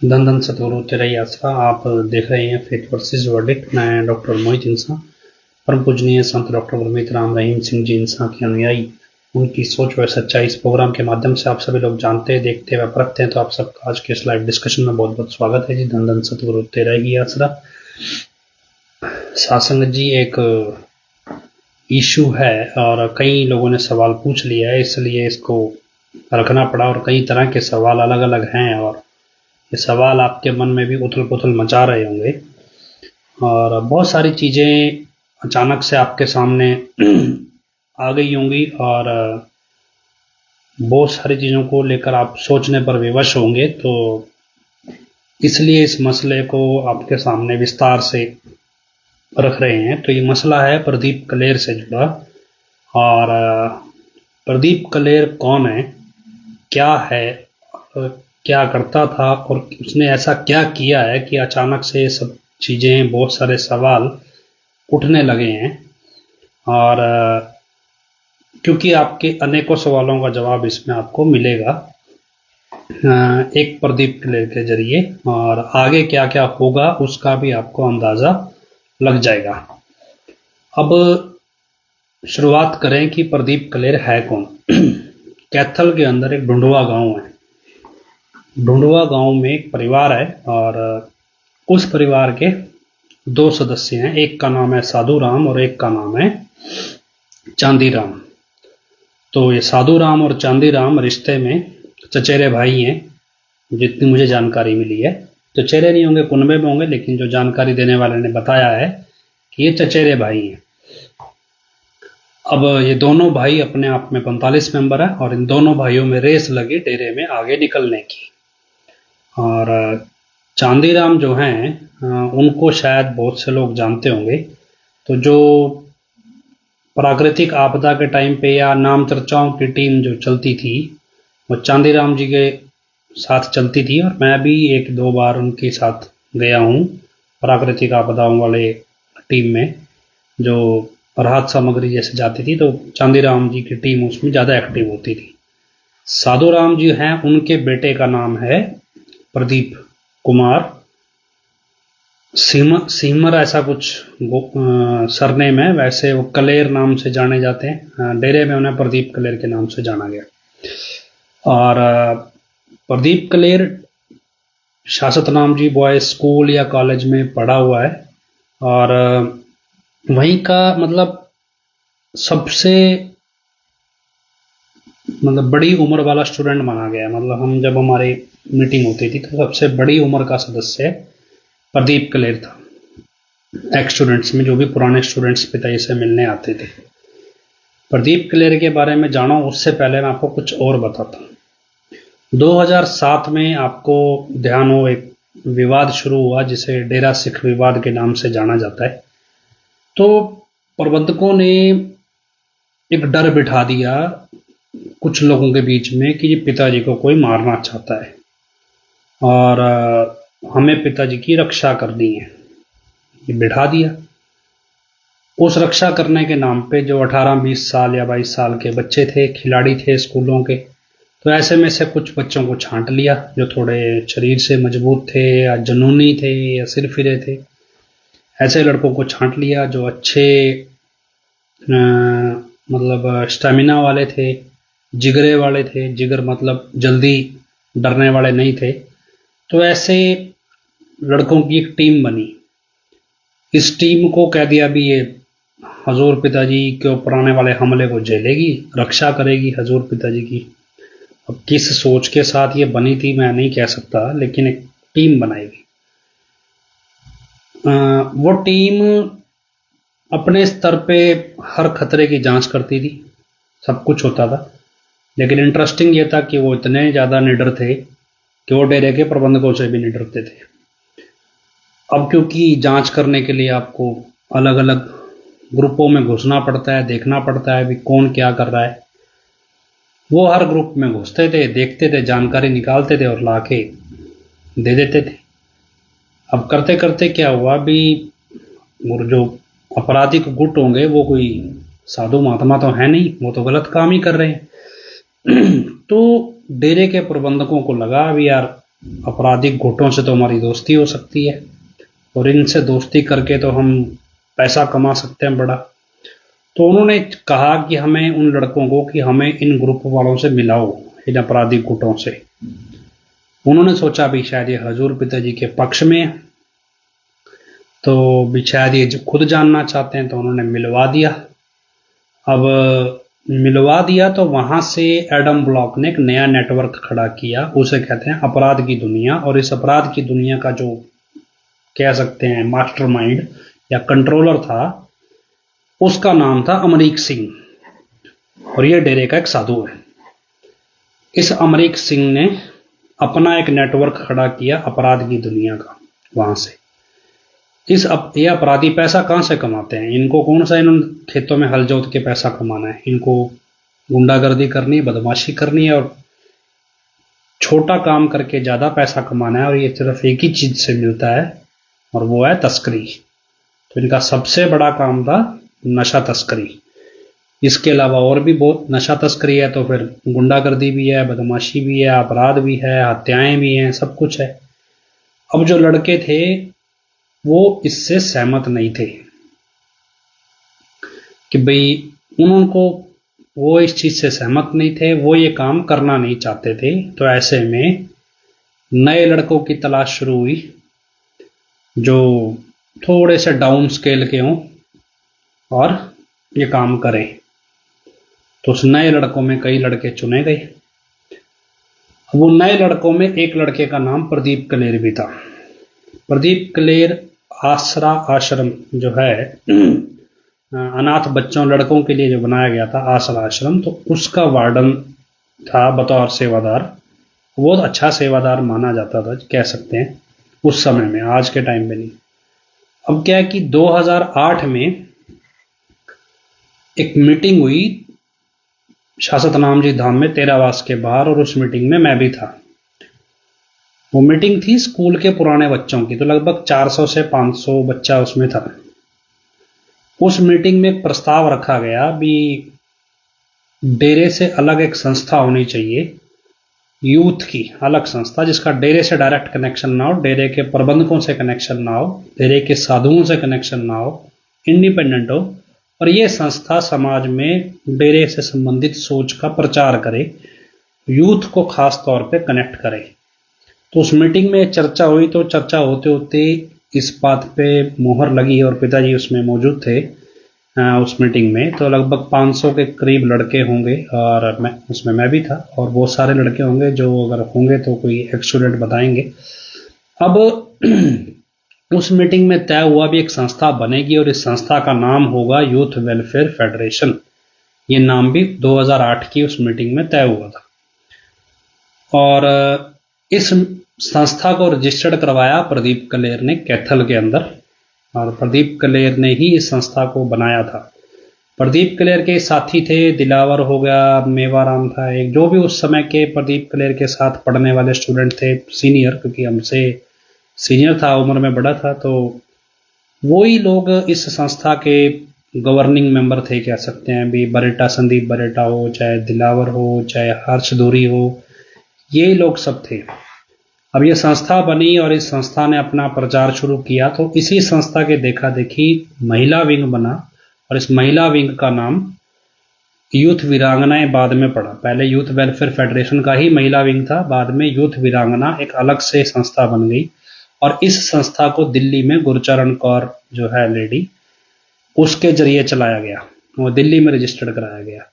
धन धन सतगुरु तेरा ही आसरा। आप देख रहे हैं फेथ वर्सेस वर्डिक्ट। मैं डॉक्टर मोहित इंसा, परम पूजनीय संत डॉक्टर गुरमीत राम रहीम सिंह जी इंसा के अनुयायी, उनकी सोच व सच्चाई इस प्रोग्राम के माध्यम से आप सभी लोग जानते हैं, देखते व परखते हैं। तो आप सबका आज के इस लाइव डिस्कशन में बहुत बहुत स्वागत है जी। धन धन सतगुरु तेरा ही आसरा। सासंग जी, एक इशू है और कई लोगों ने सवाल पूछ लिया है, इसलिए इसको रखना पड़ा। और कई तरह के सवाल अलग अलग हैं और ये सवाल आपके मन में भी उथल पुथल मचा रहे होंगे और बहुत सारी चीज़ें अचानक से आपके सामने आ गई होंगी और बहुत सारी चीज़ों को लेकर आप सोचने पर विवश होंगे। तो इसलिए इस मसले को आपके सामने विस्तार से रख रहे हैं। तो ये मसला है प्रदीप कलेर से जुड़ा। और प्रदीप कलेर कौन है, क्या है, क्या करता था और उसने ऐसा क्या किया है कि अचानक से सब चीज़ें, बहुत सारे सवाल उठने लगे हैं। और क्योंकि आपके अनेकों सवालों का जवाब इसमें आपको मिलेगा एक प्रदीप कलेर के जरिए, और आगे क्या क्या होगा उसका भी आपको अंदाज़ा लग जाएगा। अब शुरुआत करें कि प्रदीप कलेर है कौन। कैथल के अंदर एक ढूंढवा गांव है। ढूंढवा गांव में एक परिवार है और उस परिवार के दो सदस्य हैं। एक का नाम है साधु राम और एक का नाम है चांदी राम। तो ये साधु राम और चांदी राम रिश्ते में चचेरे भाई हैं, जितनी मुझे जानकारी मिली है। चचेरे नहीं होंगे, कुनबे में होंगे, लेकिन जो जानकारी देने वाले ने बताया है कि ये चचेरे भाई हैं। अब ये दोनों भाई अपने आप में 45 मेंबर है और इन दोनों भाइयों में रेस लगी डेरे में आगे निकलने की। और चांदीराम जो हैं उनको शायद बहुत से लोग जानते होंगे। तो जो प्राकृतिक आपदा के टाइम पे या नाम चर्चाओं की टीम जो चलती थी वो चांदीराम जी के साथ चलती थी, और मैं भी एक दो बार उनके साथ गया हूँ प्राकृतिक आपदाओं वाले टीम में, जो राहत सामग्री जैसे जाती थी। तो चांदीराम जी की टीम उसमें ज़्यादा एक्टिव होती थी। साधु राम जी हैं, उनके बेटे का नाम है प्रदीप कुमार सीमर, ऐसा कुछ सरनेम है। वैसे वो कलेर नाम से जाने जाते हैं, डेरे में उन्हें प्रदीप कलेर के नाम से जाना गया। और प्रदीप कलेर शासत नाम जी बॉयज स्कूल या कॉलेज में पढ़ा हुआ है और वहीं का सबसे बड़ी उम्र वाला स्टूडेंट माना गया है। हम जब हमारी मीटिंग होती थी तो सबसे बड़ी उम्र का सदस्य प्रदीप कलेर था। एक्स स्टूडेंट्स में जो भी पुराने स्टूडेंट्स पिताजी से मिलने आते थे। प्रदीप कलेर के बारे में जानो उससे पहले मैं आपको कुछ और बताता हूँ। 2007 में आपको ध्यान हो, एक विवाद शुरू हुआ जिसे डेरा सिख विवाद के नाम से जाना जाता है। तो प्रबंधकों ने एक डर बिठा दिया कुछ लोगों के बीच में कि पिताजी को कोई मारना चाहता है और हमें पिताजी की रक्षा करनी है, ये बिठा दिया। उस रक्षा करने के नाम पे जो 18-20 साल या 22 साल के बच्चे थे, खिलाड़ी थे स्कूलों के, तो ऐसे में से कुछ बच्चों को छांट लिया जो थोड़े शरीर से मजबूत थे या जुनूनी थे या सिरफिरे थे। ऐसे लड़कों को छांट लिया जो अच्छे स्टेमिना वाले थे, जिगरे वाले थे। जिगर जल्दी डरने वाले नहीं थे। तो ऐसे लड़कों की एक टीम बनी। इस टीम को कह दिया भी ये हजूर पिताजी के ऊपर आने वाले हमले को झेलेगी, रक्षा करेगी हजूर पिताजी की। अब किस सोच के साथ ये बनी थी मैं नहीं कह सकता, लेकिन एक टीम बनाई गई। वो टीम अपने स्तर पे हर खतरे की जांच करती थी, सब कुछ होता था। लेकिन इंटरेस्टिंग ये था कि वो इतने ज़्यादा निडर थे कि वो डेरे के प्रबंधकों से भी नहीं डरते थे। अब क्योंकि जांच करने के लिए आपको अलग अलग ग्रुपों में घुसना पड़ता है, देखना पड़ता है भी कौन क्या कर रहा है। वो हर ग्रुप में घुसते थे, देखते थे, जानकारी निकालते थे और लाके दे देते थे। अब करते करते क्या हुआ भी, जो आपराधिक गुट होंगे वो कोई साधु महात्मा तो है नहीं, वो तो गलत काम ही कर रहे हैं। तो डेरे के प्रबंधकों को लगा भी यार आपराधिक गुटों से तो हमारी दोस्ती हो सकती है और इनसे दोस्ती करके तो हम पैसा कमा सकते हैं बड़ा। तो उन्होंने कहा कि हमें उन लड़कों को कि हमें इन ग्रुप वालों से मिलाओ, इन आपराधिक गुटों से। उन्होंने सोचा भी शायद ये हजूर पिताजी के पक्ष में है, तो भी शायद ये खुद जानना चाहते हैं, तो उन्होंने मिलवा दिया। अब मिलवा दिया तो वहां से एडम ब्लॉक ने एक नया नेटवर्क खड़ा किया, उसे कहते हैं अपराध की दुनिया। और इस अपराध की दुनिया का जो कह सकते हैं मास्टरमाइंड या कंट्रोलर था, उसका नाम था अमरीक सिंह और ये डेरे का एक साधु है। इस अमरीक सिंह ने अपना एक नेटवर्क खड़ा किया अपराध की दुनिया का। वहां से ये अपराधी पैसा कहां से कमाते हैं? इनको कौन सा इन खेतों में हल जोत के पैसा कमाना है? इनको गुंडागर्दी करनी है, बदमाशी करनी है और छोटा काम करके ज्यादा पैसा कमाना है। और ये सिर्फ एक ही चीज से मिलता है और वो है तस्करी। तो इनका सबसे बड़ा काम था नशा तस्करी। इसके अलावा और भी बहुत नशा तस्करी है, तो फिर गुंडागर्दी भी है, बदमाशी भी है, अपराध भी है, हत्याएं भी हैं, सब कुछ है। अब जो लड़के थे वो इससे सहमत नहीं थे कि भाई उनको, वो इस चीज से सहमत नहीं थे, वो ये काम करना नहीं चाहते थे। तो ऐसे में नए लड़कों की तलाश शुरू हुई जो थोड़े से डाउन स्केल के हों और ये काम करें। तो उस नए लड़कों में कई लड़के चुने गए। वो नए लड़कों में एक लड़के का नाम प्रदीप कलेर भी था। प्रदीप कलेर आसरा आश्रम जो है अनाथ बच्चों लड़कों के लिए जो बनाया गया था आसरा आश्रम, तो उसका वार्डन था बतौर सेवादार। बहुत अच्छा सेवादार माना जाता था, कह सकते हैं उस समय में, आज के टाइम में नहीं। अब क्या है कि 2008 में एक मीटिंग हुई शासतनाम जी धाम में तेरावास के बाहर, और उस मीटिंग में मैं भी था। वो मीटिंग थी स्कूल के पुराने बच्चों की, तो लगभग 400 से 500 बच्चा उसमें था। उस मीटिंग में एक प्रस्ताव रखा गया भी डेरे से अलग एक संस्था होनी चाहिए, यूथ की अलग संस्था, जिसका डेरे से डायरेक्ट कनेक्शन ना हो, डेरे के प्रबंधकों से कनेक्शन ना हो, डेरे के साधुओं से कनेक्शन ना हो, इंडिपेंडेंट हो। और ये संस्था समाज में डेरे से संबंधित सोच का प्रचार करे, यूथ को खास तौर पे कनेक्ट करे। तो उस मीटिंग में चर्चा हुई, तो चर्चा होते होते इस बात पे मोहर लगी और पिताजी उसमें मौजूद थे उस मीटिंग में। तो लगभग 500 के करीब लड़के होंगे और उसमें मैं भी था, और बहुत सारे लड़के होंगे जो अगर होंगे तो कोई एक स्टूडेंट बताएंगे। अब उस मीटिंग में तय हुआ भी एक संस्था बनेगी और इस संस्था का नाम होगा यूथ वेलफेयर फेडरेशन। ये नाम भी 2008 की उस मीटिंग में तय हुआ था। और इस संस्था को रजिस्टर्ड करवाया प्रदीप कलेर ने कैथल के अंदर, और प्रदीप कलेर ने ही इस संस्था को बनाया था। प्रदीप कलेर के साथी थे, दिलावर हो गया, मेवाराम था एक, जो भी उस समय के प्रदीप कलेर के साथ पढ़ने वाले स्टूडेंट थे, सीनियर, क्योंकि हमसे सीनियर था, उम्र में बड़ा था। तो वही लोग इस संस्था के गवर्निंग मेंबर थे, कह सकते हैं भी। बरेटा, संदीप बरेटा हो, चाहे दिलावर हो, चाहे हर्ष धूरी हो, ये लोग सब थे। अब ये संस्था बनी और इस संस्था ने अपना प्रचार शुरू किया। तो इसी संस्था के देखा देखी महिला विंग बना, और इस महिला विंग का नाम यूथ वीरांगनाएं बाद में पड़ा। पहले यूथ वेलफेयर फेडरेशन का ही महिला विंग था, बाद में यूथ वीरांगना एक अलग से संस्था बन गई। और इस संस्था को दिल्ली में गुरचरण कौर जो है लेडी, उसके जरिए चलाया गया, वो दिल्ली में रजिस्टर्ड कराया गया।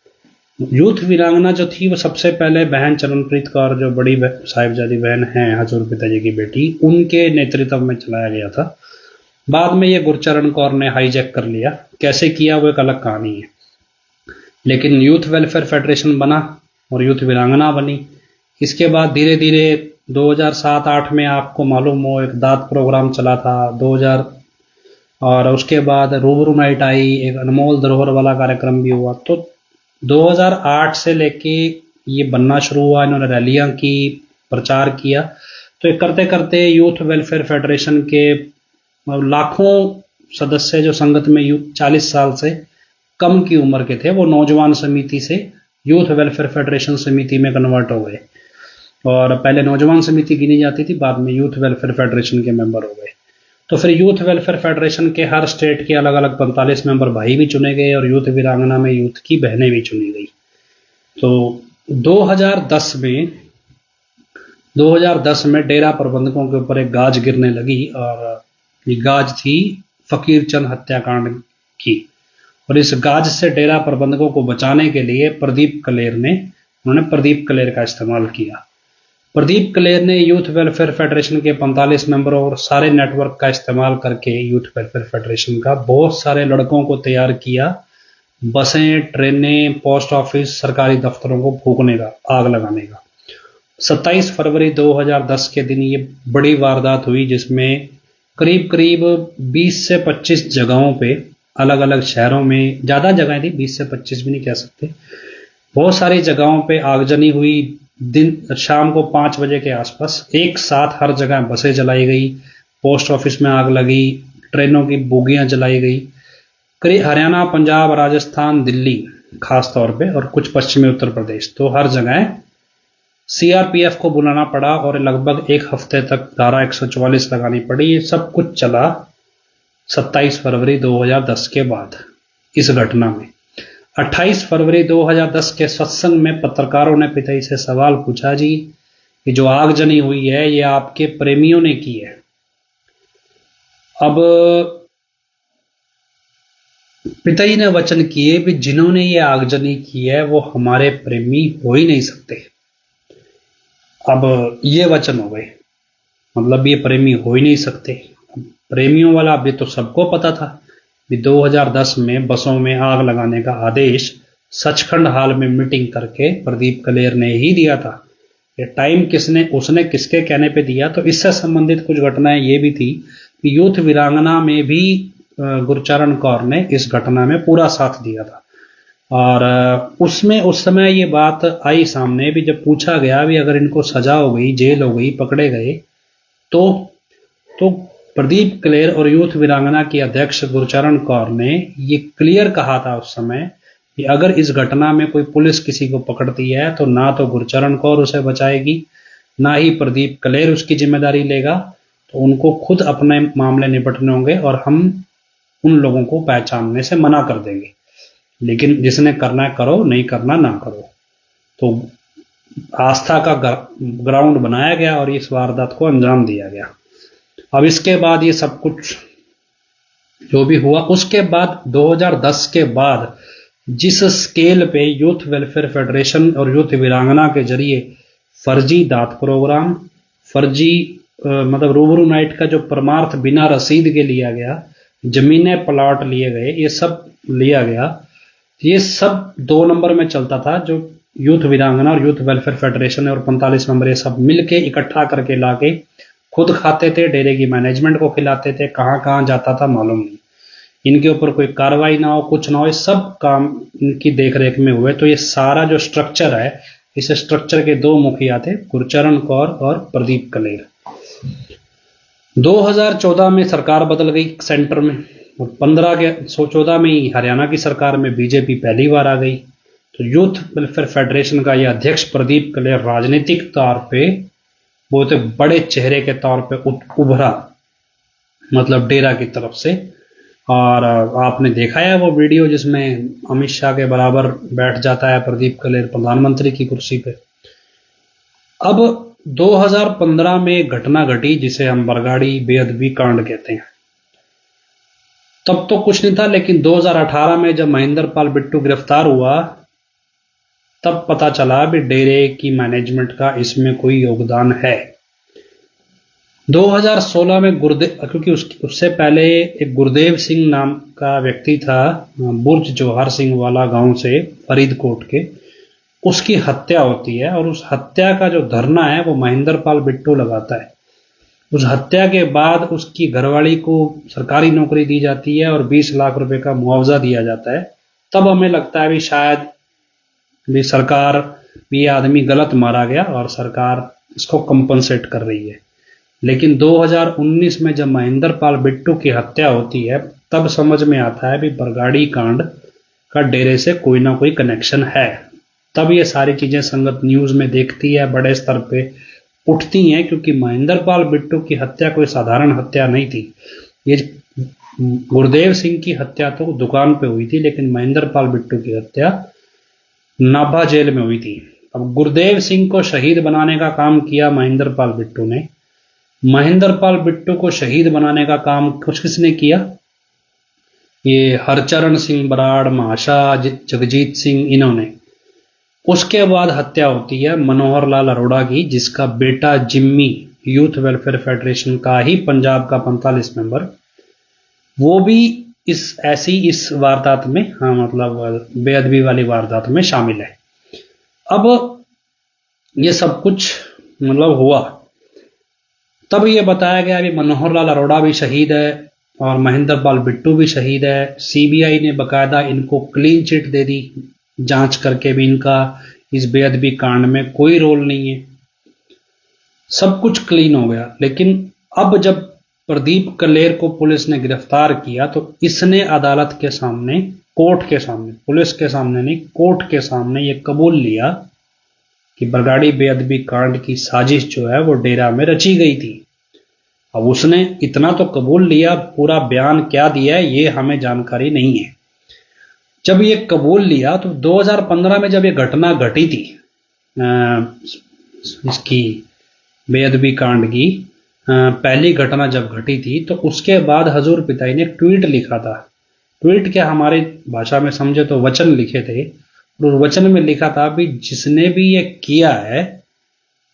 यूथ वीरांगना जो थी वो सबसे पहले बहन चरणप्रीत कौर, जो बड़ी साहिबजादी बहन है हजूर पिताजी की बेटी, उनके नेतृत्व में चलाया गया था। बाद में ये गुरचरण कौर ने हाईजैक कर लिया, कैसे किया वो एक अलग कहानी है। लेकिन यूथ वेलफेयर फेडरेशन बना और यूथ वीरांगना बनी। इसके बाद धीरे धीरे 2007-8 में आपको मालूम हो एक दात प्रोग्राम चला था 2000, और उसके बाद रूबरू नाइट आई, एक अनमोल धरोहर वाला कार्यक्रम भी हुआ। तो 2008 से लेके ये बनना शुरू हुआ, इन्होंने रैलियां की, प्रचार किया। तो ये करते करते यूथ वेलफेयर फेडरेशन के लाखों सदस्य जो संगत में 40 साल से कम की उम्र के थे, वो नौजवान समिति से यूथ वेलफेयर फेडरेशन समिति में कन्वर्ट हो गए। और पहले नौजवान समिति गिनी जाती थी, बाद में यूथ वेलफेयर फेडरेशन के मेंबर हो गए। तो फिर यूथ वेलफेयर फेडरेशन के हर स्टेट के अलग अलग 45 मेंबर भाई भी चुने गए और यूथ वीरांगना में यूथ की बहनें भी चुनी गई। तो 2010 में डेरा प्रबंधकों के ऊपर एक गाज गिरने लगी और ये गाज थी फकीर चंद हत्याकांड की। और इस गाज से डेरा प्रबंधकों को बचाने के लिए उन्होंने प्रदीप कलेर का इस्तेमाल किया। प्रदीप कलेर ने यूथ वेलफेयर फेडरेशन के 45 मेंबरों और सारे नेटवर्क का इस्तेमाल करके यूथ वेलफेयर फेडरेशन का बहुत सारे लड़कों को तैयार किया, बसें, ट्रेनें, पोस्ट ऑफिस, सरकारी दफ्तरों को फूकने का, आग लगाने का। 27 फरवरी 2010 के दिन ये बड़ी वारदात हुई जिसमें करीब करीब 20 से 25 जगहों पे, अलग अलग शहरों में, ज़्यादा जगहें थी, 20 से 25 भी नहीं कह सकते, बहुत सारी जगहों पे आगजनी हुई। दिन शाम को 5 बजे के आसपास एक साथ हर जगह बसें जलाई गई, पोस्ट ऑफिस में आग लगी, ट्रेनों की बोगियां जलाई गई। करीब हरियाणा, पंजाब, राजस्थान, दिल्ली खास तौर पे और कुछ पश्चिमी उत्तर प्रदेश, तो हर जगह सीआरपीएफ को बुलाना पड़ा और लगभग एक हफ्ते तक धारा 144 लगानी पड़ी। ये सब कुछ चला 27 फरवरी 2010 के बाद इस घटना में। 28 फरवरी 2010 के सत्संग में पत्रकारों ने पिताजी से सवाल पूछा, जी कि जो आगजनी हुई है ये आपके प्रेमियों ने की है। अब पिताजी ने वचन किए कि जिन्होंने ये आगजनी की है वो हमारे प्रेमी हो ही नहीं सकते। अब ये वचन हो गए, मतलब ये प्रेमी हो ही नहीं सकते। प्रेमियों वाला अभी तो सबको पता था कि 2010 में बसों में आग लगाने का आदेश सचखंड हाल में मीटिंग करके प्रदीप कलेर ने ही दिया था। ये टाइम उसने किसके कहने पे दिया, तो इससे संबंधित कुछ घटनाएं ये भी थी कि यूथ वीरांगना में भी गुरचरण कौर ने इस घटना में पूरा साथ दिया था। और उसमें उस समय ये बात आई सामने भी, जब पूछा गया भी अगर इनको सजा हो गई, जेल हो गई, पकड़े गए, तो प्रदीप कलेर और यूथ वीरांगना की अध्यक्ष गुरचरण कौर ने ये क्लियर कहा था उस समय कि अगर इस घटना में कोई पुलिस किसी को पकड़ती है तो ना तो गुरचरण कौर उसे बचाएगी, ना ही प्रदीप कलेर उसकी जिम्मेदारी लेगा, तो उनको खुद अपने मामले निपटने होंगे और हम उन लोगों को पहचानने से मना कर देंगे। लेकिन जिसने करना है करो, नहीं करना ना करो। तो आस्था का ग्राउंड बनाया गया और इस वारदात को अंजाम दिया गया। अब इसके बाद ये सब कुछ जो भी हुआ, उसके बाद 2010 के बाद जिस स्केल पे यूथ वेलफेयर फेडरेशन और यूथ वीरांगना के जरिए फर्जी दात प्रोग्राम, फर्जी मतलब रूबरू नाइट का जो परमार्थ बिना रसीद के लिया गया, जमीनें प्लॉट लिए गए, ये सब लिया गया, ये सब 2 नंबर में चलता था। जो यूथ वीरांगना और यूथ वेलफेयर फेडरेशन और 45 नंबर ये सब मिलके इकट्ठा करके लाके खुद खाते थे, डेरे की मैनेजमेंट को खिलाते थे, कहाँ कहाँ जाता था मालूम नहीं। इनके ऊपर कोई कार्रवाई ना हो, कुछ ना हो, ये सब काम इनकी देखरेख में हुए। तो ये सारा जो स्ट्रक्चर है, इस स्ट्रक्चर के 2 मुखिया थे, गुरचरण कौर और प्रदीप कलेर। 2014 में सरकार बदल गई सेंटर में और 14 में ही हरियाणा की सरकार में बीजेपी पहली बार आ गई। तो यूथ वेलफेयर फेडरेशन का यह अध्यक्ष प्रदीप कलेर राजनीतिक तौर पे बहुत बड़े चेहरे के तौर पे उभरा, मतलब डेरा की तरफ से। और आपने देखा है वो वीडियो जिसमें अमित शाह के बराबर बैठ जाता है प्रदीप कलेर प्रधानमंत्री की कुर्सी पे। अब 2015 में घटना घटी जिसे हम बरगाड़ी बेअदबी कांड कहते हैं। तब तो कुछ नहीं था, लेकिन 2018 में जब महेंद्र पाल बिट्टू गिरफ्तार हुआ तब पता चला भी डेरे की मैनेजमेंट का इसमें कोई योगदान है। 2016 में क्योंकि उससे पहले एक गुरदेव सिंह नाम का व्यक्ति था, बुर्ज जोहर सिंह वाला गांव से फरीदकोट के, उसकी हत्या होती है और उस हत्या का जो धरना है वो महेंद्र पाल बिट्टू लगाता है। उस हत्या के बाद उसकी घरवाली को सरकारी नौकरी दी जाती है और 20 लाख रुपए का मुआवजा दिया जाता है। तब हमें लगता है भी शायद भी सरकार भी, ये आदमी गलत मारा गया और सरकार इसको कंपनसेट कर रही है। लेकिन 2019 में जब महेंद्र पाल बिट्टू की हत्या होती है तब समझ में आता है भी बरगाड़ी कांड का डेरे से कोई ना कोई कनेक्शन है। तब ये सारी चीजें संगत न्यूज में देखती है, बड़े स्तर पे उठती हैं, क्योंकि महेंद्र पाल बिट्टू की हत्या कोई साधारण हत्या नहीं थी। ये गुरदेव सिंह की हत्या तो दुकान पे हुई थी, लेकिन महेंद्र पाल बिट्टू की हत्या नाभा जेल में हुई थी। अब गुरदेव सिंह को शहीद बनाने का काम किया महेंद्र पाल बिट्टू ने। महेंद्र पाल बिट्टू को शहीद बनाने का काम किसने किया? ये हरचरण सिंह बराड़, महाशा, जगजीत सिंह, इन्होंने। उसके बाद हत्या होती है मनोहर लाल अरोड़ा की, जिसका बेटा जिम्मी यूथ वेलफेयर फेडरेशन का ही पंजाब का 45 मेंबर, वो भी इस वारदात में, हाँ मतलब बेअदबी वाली वारदात में शामिल है। अब ये सब कुछ मतलब हुआ, तब ये बताया गया कि मनोहर लाल अरोड़ा भी शहीद है और महेंद्र पाल बिट्टू भी शहीद है। सीबीआई ने बकायदा इनको क्लीन चिट दे दी, जांच करके भी इनका इस बेअदबी कांड में कोई रोल नहीं है, सब कुछ क्लीन हो गया। लेकिन अब जब प्रदीप कलेर को पुलिस ने गिरफ्तार किया तो इसने अदालत के सामने, कोर्ट के सामने, पुलिस के सामने नहीं, कोर्ट के सामने ये कबूल लिया कि बरगाड़ी बेअदबी कांड की साजिश जो है वो डेरा में रची गई थी। अब उसने इतना तो कबूल लिया, पूरा बयान क्या दिया है ये हमें जानकारी नहीं है। जब ये कबूल लिया तो 2015 में जब ये घटना घटी थी, इसकी बेअदबी कांड की पहली घटना जब घटी थी, तो उसके बाद हजूर पिताई ने ट्वीट लिखा था। ट्वीट क्या, हमारी भाषा में समझे तो वचन लिखे थे, और वचन में लिखा था भी जिसने भी ये किया है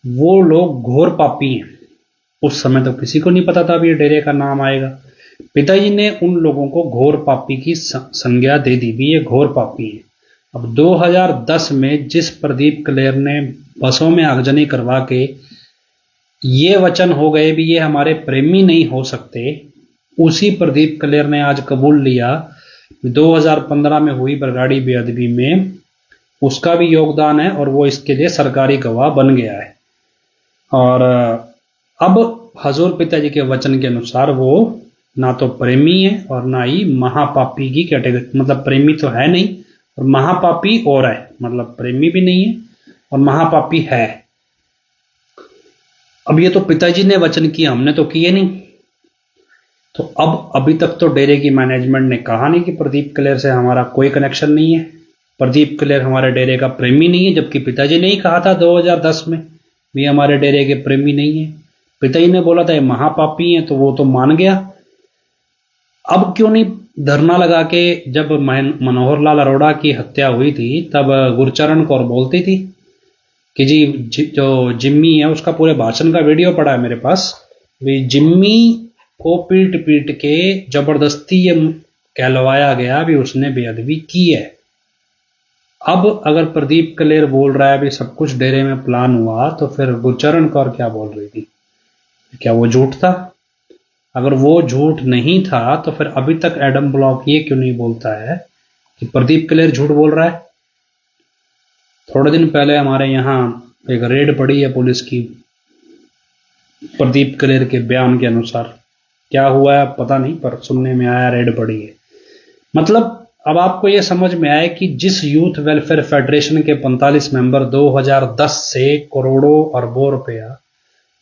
वो लोग घोर पापी हैं। उस समय तो किसी को नहीं पता था भी ये डेरे का नाम आएगा। पिताजी ने उन लोगों को घोर पापी की संज्ञा दे दी भी ये घोर पापी है। अब 2010 में जिस प्रदीप कलेर ने बसों में आगजनी करवा के ये वचन हो गए भी ये हमारे प्रेमी नहीं हो सकते, उसी प्रदीप कलेर ने आज कबूल लिया 2015 में हुई बरगाड़ी बेअदबी में उसका भी योगदान है और वो इसके लिए सरकारी गवाह बन गया है। और अब हजूर पिताजी के वचन के अनुसार वो ना तो प्रेमी है और ना ही महापापी की कैटेगरी, मतलब प्रेमी तो है नहीं और महापापी और है, मतलब प्रेमी भी नहीं है और महापापी है। अब ये तो पिताजी ने वचन किया, हमने तो किए नहीं। तो अब अभी तक तो डेरे की मैनेजमेंट ने कहा नहीं कि प्रदीप कलेर से हमारा कोई कनेक्शन नहीं है, प्रदीप कलेर हमारे डेरे का प्रेमी नहीं है, जबकि पिताजी ने ही कहा था 2010 में भी हमारे डेरे के प्रेमी नहीं है। पिताजी ने बोला था ये महापापी हैं, तो वो तो मान गया। अब क्यों नहीं धरना लगा के, जब मनोहर लाल अरोड़ा की हत्या हुई थी तब गुरचरण कौर बोलती थी कि जो जिम्मी है उसका पूरे भाषण का वीडियो पड़ा है मेरे पास, भी जिम्मी को पीट पीट के जबरदस्ती ये कहलवाया गया भी उसने बेअदबी की है। अब अगर प्रदीप कलेर बोल रहा है भी सब कुछ डेरे में प्लान हुआ, तो फिर गुरचरण कौर क्या बोल रही थी? क्या वो झूठ था? अगर वो झूठ नहीं था तो फिर अभी तक एडम ब्लॉक ये क्यों नहीं बोलता है कि प्रदीप कलेर झूठ बोल रहा है? थोड़े दिन पहले हमारे यहाँ एक रेड पड़ी है पुलिस की प्रदीप कलेर के बयान के अनुसार, क्या हुआ है पता नहीं, पर सुनने में आया रेड पड़ी है। मतलब अब आपको यह समझ में आया कि जिस यूथ वेलफेयर फेडरेशन के 45 मेंबर 2010 से करोड़ों अरबों रुपया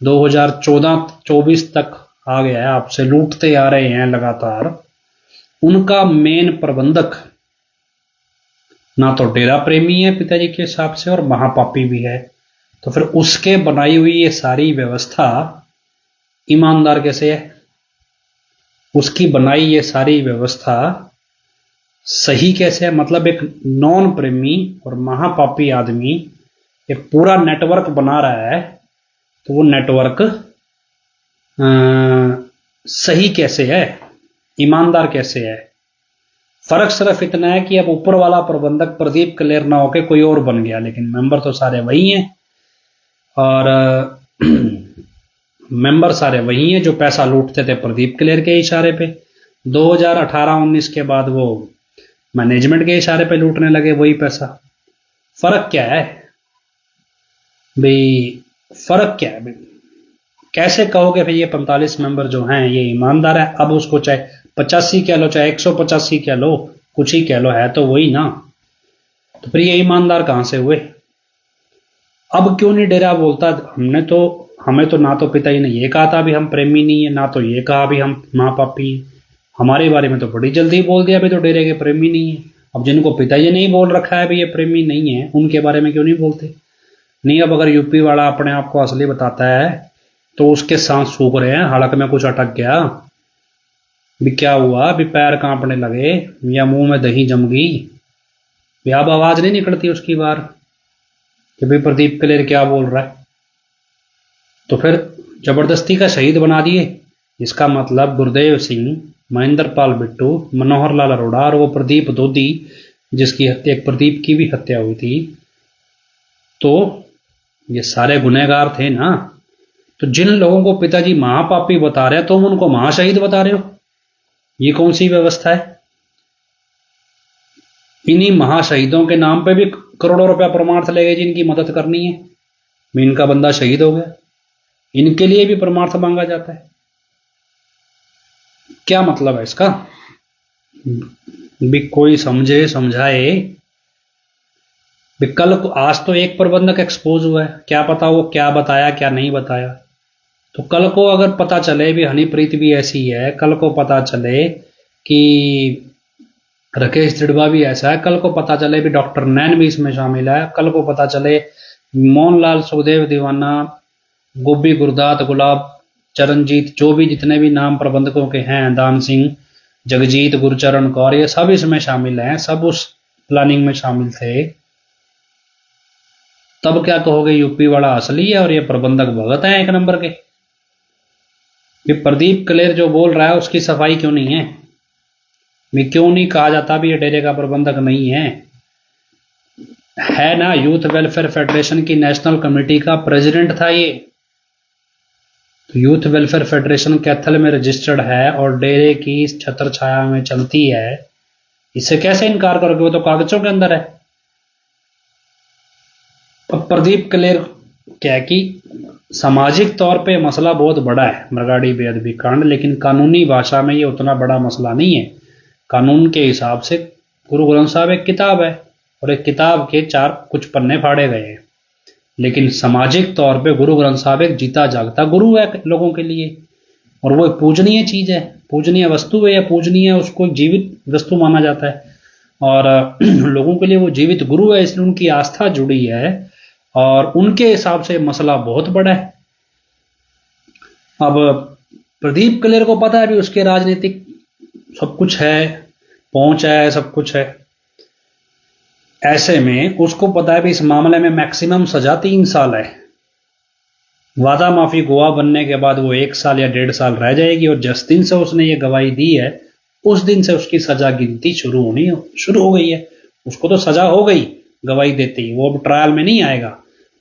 2014-24 तक आ गया है, आपसे लूटते आ रहे हैं लगातार, उनका मेन प्रबंधक ना तो डेरा प्रेमी है पिताजी के हिसाब से और महापापी भी है, तो फिर उसके बनाई हुई ये सारी व्यवस्था ईमानदार कैसे है? उसकी बनाई ये सारी व्यवस्था सही कैसे है? मतलब एक नॉन प्रेमी और महापापी आदमी एक पूरा नेटवर्क बना रहा है, तो वो नेटवर्क सही कैसे है, ईमानदार कैसे है? फर्क सिर्फ इतना है कि अब ऊपर वाला प्रबंधक प्रदीप कलेर ना होके कोई और बन गया, लेकिन मेंबर तो सारे वही हैं और मेंबर सारे वही हैं जो पैसा लूटते थे प्रदीप कलेर के इशारे पे। 2018-19 के बाद वो मैनेजमेंट के इशारे पे लूटने लगे वही पैसा। फर्क क्या है भाई? फर्क क्या है भाई? कैसे कहोगे भाई ये 45 मेंबर जो हैं ये ईमानदार है? अब उसको चाहे 85 कह लो, चाहे 185 कह लो, कुछ ही कह लो, है तो वही ना। तो फिर ये ईमानदार कहां से हुए? अब क्यों नहीं डेरा बोलता? हमें तो ना तो पिताजी ने ये कहा था भी हम प्रेमी नहीं है, ना तो ये कहा भी हम माँ पापी हैं। हमारे बारे में तो बड़ी जल्दी बोल दिया भी तो डेरे के प्रेमी नहीं है। अब जिनको पिताजी ने ही बोल रखा है भी ये प्रेमी नहीं है, उनके बारे में क्यों नहीं बोलते? नहीं, अब अगर यूपी वाला अपने आप को असली बताता है तो उसके सांस सूख रहे हैं, हड़क में कुछ अटक गया भी क्या हुआ, भी पैर कांपने लगे या मुंह में दही जम गई, भी अब आवाज नहीं निकलती उसकी बार कि भाई प्रदीप कलेर क्या बोल रहा है। तो फिर जबरदस्ती का शहीद बना दिए। इसका मतलब गुरदेव सिंह, महेंद्र पाल बिट्टू, मनोहर लाल अरोड़ा और वो प्रदीप दोधी जिसकी हत्या, एक प्रदीप की भी हत्या हुई थी, तो ये सारे गुनहगार थे ना। तो जिन लोगों को पिताजी महापापी बता रहे हैं तुम उनको महाशहीद बता रहे हो, ये कौन सी व्यवस्था है? इन्हीं महाशहीदों के नाम पे भी करोड़ों रुपया परमार्थ ले गए जिनकी मदद करनी है, इनका बंदा शहीद हो गया, इनके लिए भी परमार्थ मांगा जाता है। क्या मतलब है इसका? भी कोई समझे समझाए। भी कल को, आज तो एक प्रबंधक एक्सपोज हुआ है, क्या पता वो क्या बताया क्या नहीं बताया। तो कल को अगर पता चले भी हनीप्रीत भी ऐसी है, कल को पता चले कि राकेश त्रिड़वा भी ऐसा है, कल को पता चले भी डॉक्टर नैन भी इसमें शामिल है, कल को पता चले मोहनलाल सुखदेव दीवाना, गोभी गुरदात, गुलाब चरणजीत, जो भी जितने भी नाम प्रबंधकों के हैं, दान सिंह, जगजीत, गुरचरण कौर, ये सब इसमें शामिल हैं, सब उस प्लानिंग में शामिल थे। तब क्या कहोगे यूपी वाला असली है और ये प्रबंधक भगत हैं एक नंबर के? ये प्रदीप कलेर जो बोल रहा है उसकी सफाई क्यों नहीं है? मैं क्यों नहीं कहा जाता भी ये डेरे का प्रबंधक नहीं है ना? यूथ वेलफेयर फेडरेशन की नेशनल कमेटी का प्रेसिडेंट था ये। तो यूथ वेलफेयर फेडरेशन कैथल में रजिस्टर्ड है और डेरे की छत्र छाया में चलती है, इससे कैसे इनकार करोगे? वो तो कागजों के अंदर है। अब प्रदीप कलेर क्या कि सामाजिक तौर पे मसला बहुत बड़ा है, मरगाड़ी बेअदबी कांड, लेकिन कानूनी भाषा में ये उतना बड़ा मसला नहीं है। कानून के हिसाब से गुरु ग्रंथ साहब एक किताब है और एक किताब के कुछ पन्ने फाड़े गए हैं, लेकिन सामाजिक तौर पे गुरु ग्रंथ साहब एक जीता जागता गुरु है लोगों के लिए, और वो एक पूजनीय चीज है, पूजनीय वस्तु है, या पूजनीय उसको जीवित वस्तु माना जाता है और लोगों के लिए वो जीवित गुरु है, इसलिए उनकी आस्था जुड़ी है और उनके हिसाब से मसला बहुत बड़ा है। अब प्रदीप कलेर को पता है भी उसके राजनीतिक सब कुछ है, पहुंच है, सब कुछ है, ऐसे में उसको पता है भी इस मामले में मैक्सिमम सजा 3 साल है। वादा माफी गोवा बनने के बाद वो 1 साल या 1.5 साल रह जाएगी और जिस दिन से उसने ये गवाही दी है उस दिन से उसकी सजा गिनती शुरू हो गई है। उसको तो सजा हो गई गवाही देते ही, वो अब ट्रायल में नहीं आएगा,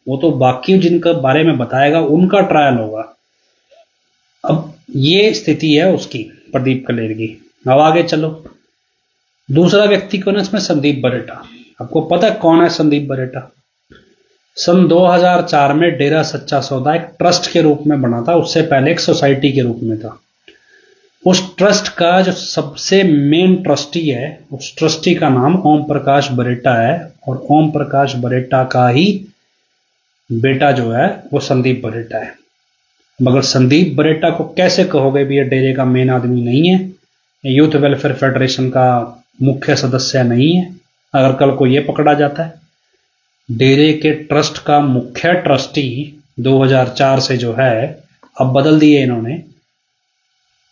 वो तो बाकी जिनका बारे में बताएगा उनका ट्रायल होगा। अब ये स्थिति है उसकी, प्रदीप कलेर की। अब आगे चलो, दूसरा व्यक्ति कौन है इसमें? संदीप बरेटा। आपको पता है कौन है संदीप बरेटा? सन 2004 में डेरा सच्चा सौदा एक ट्रस्ट के रूप में बना था, उससे पहले एक सोसाइटी के रूप में था। उस ट्रस्ट का जो सबसे मेन ट्रस्टी है, उस ट्रस्टी का नाम ओम प्रकाश बरेटा है और ओम प्रकाश बरेटा का ही बेटा जो है वो संदीप बरेटा है। मगर संदीप बरेटा को कैसे कहोगे भी ये डेरे का मेन आदमी नहीं है, यूथ वेलफेयर फेडरेशन का मुख्य सदस्य नहीं है? अगर कल को ये पकड़ा जाता है, डेरे के ट्रस्ट का मुख्य ट्रस्टी 2004 से जो है, अब बदल दिए इन्होंने,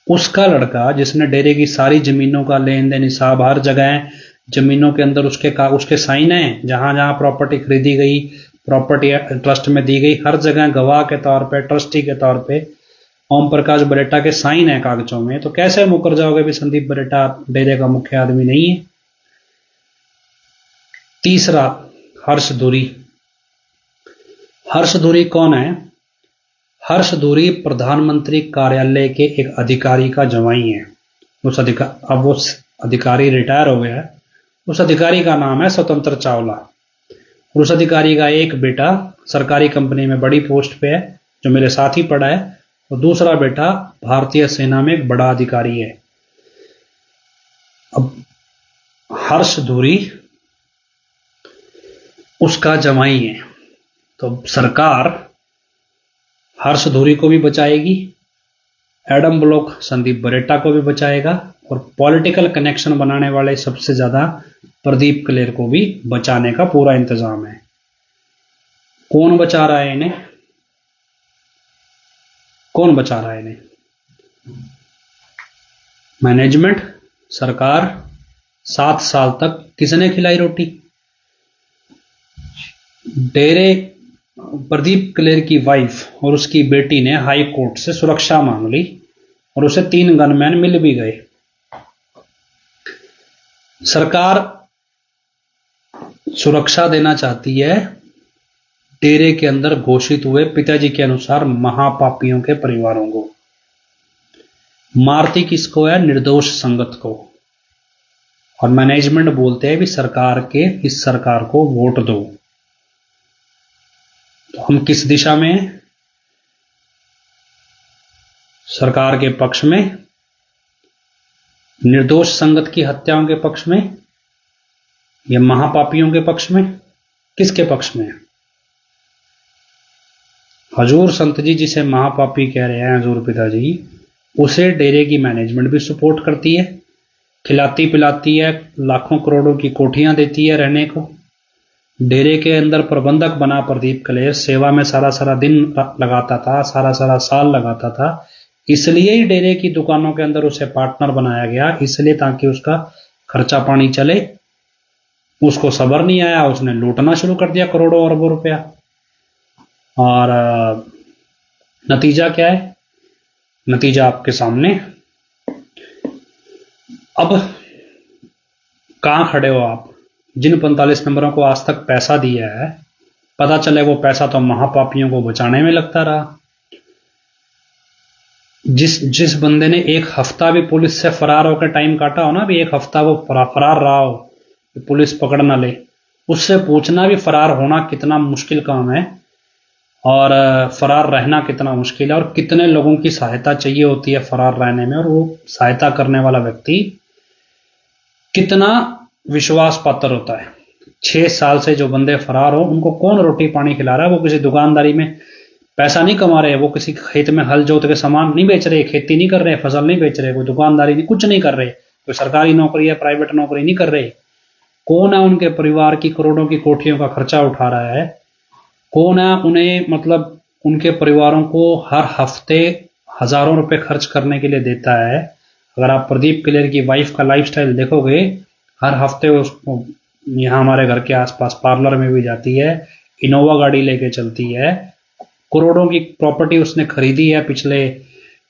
उसका लड़का जिसने डेरे की सारी जमीनों का लेन देन हिसाब, हर जगह जमीनों के अंदर उसके साइन है, जहां जहां प्रॉपर्टी खरीदी गई, प्रॉपर्टी ट्रस्ट में दी गई, हर जगह गवाह के तौर पे, ट्रस्टी के तौर पे ओम प्रकाश बरेटा के साइन है कागजों में। तो कैसे मुकर जाओगे भी संदीप बरेटा डेरे का मुख्य आदमी नहीं है? तीसरा, हर्ष धुरी। हर्ष धुरी कौन है? हर्ष धुरी प्रधानमंत्री कार्यालय के एक अधिकारी का जवाई है। अब वो अधिकारी रिटायर हो गया है। उस अधिकारी का नाम है स्वतंत्र चावला। उस अधिकारी का एक बेटा सरकारी कंपनी में बड़ी पोस्ट पे है, जो मेरे साथ ही पढ़ा है, और दूसरा बेटा भारतीय सेना में एक बड़ा अधिकारी है। अब हर्ष धुरी उसका जमाई है। तो सरकार हर्ष धूरी को भी बचाएगी, एडम ब्लॉक संदीप बरेटा को भी बचाएगा, और पॉलिटिकल कनेक्शन बनाने वाले सबसे ज्यादा प्रदीप कलेर को भी बचाने का पूरा इंतजाम है। कौन बचा रहा है इन्हें? कौन बचा रहा है इन्हें? मैनेजमेंट, सरकार। 7 साल तक किसने खिलाई रोटी? डेरे प्रदीप कलेर की वाइफ और उसकी बेटी ने हाई कोर्ट से सुरक्षा मांग ली और उसे 3 गनमैन मिल भी गए। सरकार सुरक्षा देना चाहती है डेरे के अंदर घोषित हुए पिताजी के अनुसार महापापियों के परिवारों को। मारती किसको है? निर्दोष संगत को। और मैनेजमेंट बोलते हैं भी इस सरकार को वोट दो। तो हम किस दिशा में हैं? सरकार के पक्ष में, निर्दोष संगत की हत्याओं के पक्ष में, या महापापियों के पक्ष में? किसके पक्ष में? हजूर संत जी जिसे महापापी कह रहे हैं हजूर पिताजी, उसे डेरे की मैनेजमेंट भी सपोर्ट करती है, खिलाती पिलाती है, लाखों करोड़ों की कोठियां देती है रहने को। डेरे के अंदर प्रबंधक बना प्रदीप कलेर, सेवा में सारा सारा दिन लगाता था, सारा सारा साल लगाता था। इसलिए ही डेरे की दुकानों के अंदर उसे पार्टनर बनाया गया, इसलिए ताकि उसका खर्चा पानी चले। उसको सब्र नहीं आया, उसने लूटना शुरू कर दिया करोड़ों अरबों रुपया। और नतीजा क्या है? नतीजा आपके सामने। अब कहां खड़े हो आप? जिन 45 मेंबरों को आज तक पैसा दिया है, पता चले वो पैसा तो महापापियों को बचाने में लगता रहा। जिस बंदे ने 1 हफ्ता भी पुलिस से फरार होकर टाइम काटा हो ना, भी 1 हफ्ता वो फरार रहा हो, पुलिस पकड़ ना ले, उससे पूछना भी फरार होना कितना मुश्किल काम है और फरार रहना कितना मुश्किल है, और कितने लोगों की सहायता चाहिए होती है फरार रहने में, और वो सहायता करने वाला व्यक्ति कितना विश्वास पात्र होता है। 6 साल से जो बंदे फरार हो, उनको कौन रोटी पानी खिला रहा है? वो किसी दुकानदारी में पैसा नहीं कमा रहे, वो किसी खेत में हल जोत के सामान नहीं बेच रहे, खेती नहीं कर रहे, फसल नहीं बेच रहे, कोई दुकानदारी नहीं, कुछ नहीं कर रहे, कोई सरकारी नौकरी या प्राइवेट नौकरी नहीं कर रहे। कौन है उनके परिवार की करोड़ों की कोठियों का खर्चा उठा रहा है? कौन है उन्हें, मतलब उनके परिवारों को हर हफ्ते हजारों रुपए खर्च करने के लिए देता है? अगर आप प्रदीप कलेर की वाइफ का लाइफस्टाइल देखोगे, हर हफ्ते उसको यहाँ हमारे घर के आसपास पार्लर में भी जाती है, इनोवा गाड़ी लेके चलती है, करोड़ों की प्रॉपर्टी उसने खरीदी है पिछले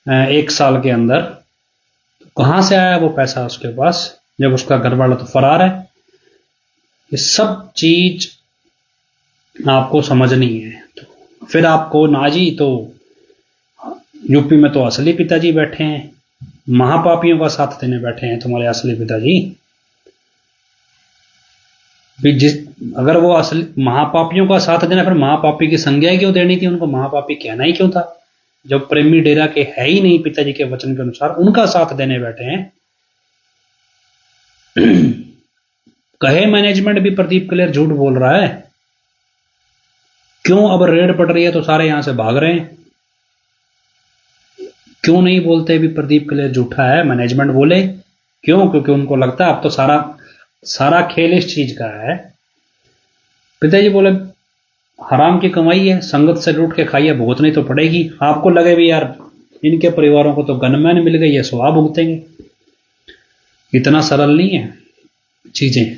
1 साल के अंदर। कहां से आया वो पैसा उसके पास, जब उसका घर वाला तो फरार है? ये सब चीज आपको समझनी है। तो फिर आपको नाजी, तो यूपी में तो असली पिताजी बैठे हैं, महापापियों का साथ देने बैठे हैं तुम्हारे असली पिताजी। अगर वो असली महापापियों का साथ देना, फिर महापापी की संज्ञा क्यों देनी थी? उनको महापापी कहना ही क्यों था? जब प्रेमी डेरा के है ही नहीं पिताजी के वचन के अनुसार, उनका साथ देने बैठे हैं। कहे मैनेजमेंट भी प्रदीप कलेर झूठ बोल रहा है, क्यों? अब रेड पड़ रही है तो सारे यहां से भाग रहे हैं। क्यों नहीं बोलते भी प्रदीप कलेर झूठा है? मैनेजमेंट बोले क्यों? क्योंकि उनको लगता है अब तो सारा खेल इस चीज का है। पिताजी बोले हराम की कमाई है, संगत से लूट के खाइए, भुगतनी तो पड़ेगी। आपको लगे भी यार इनके परिवारों को तो गनमैन मिल गई है, सो आप भुगतेंगे। इतना सरल नहीं है चीजें,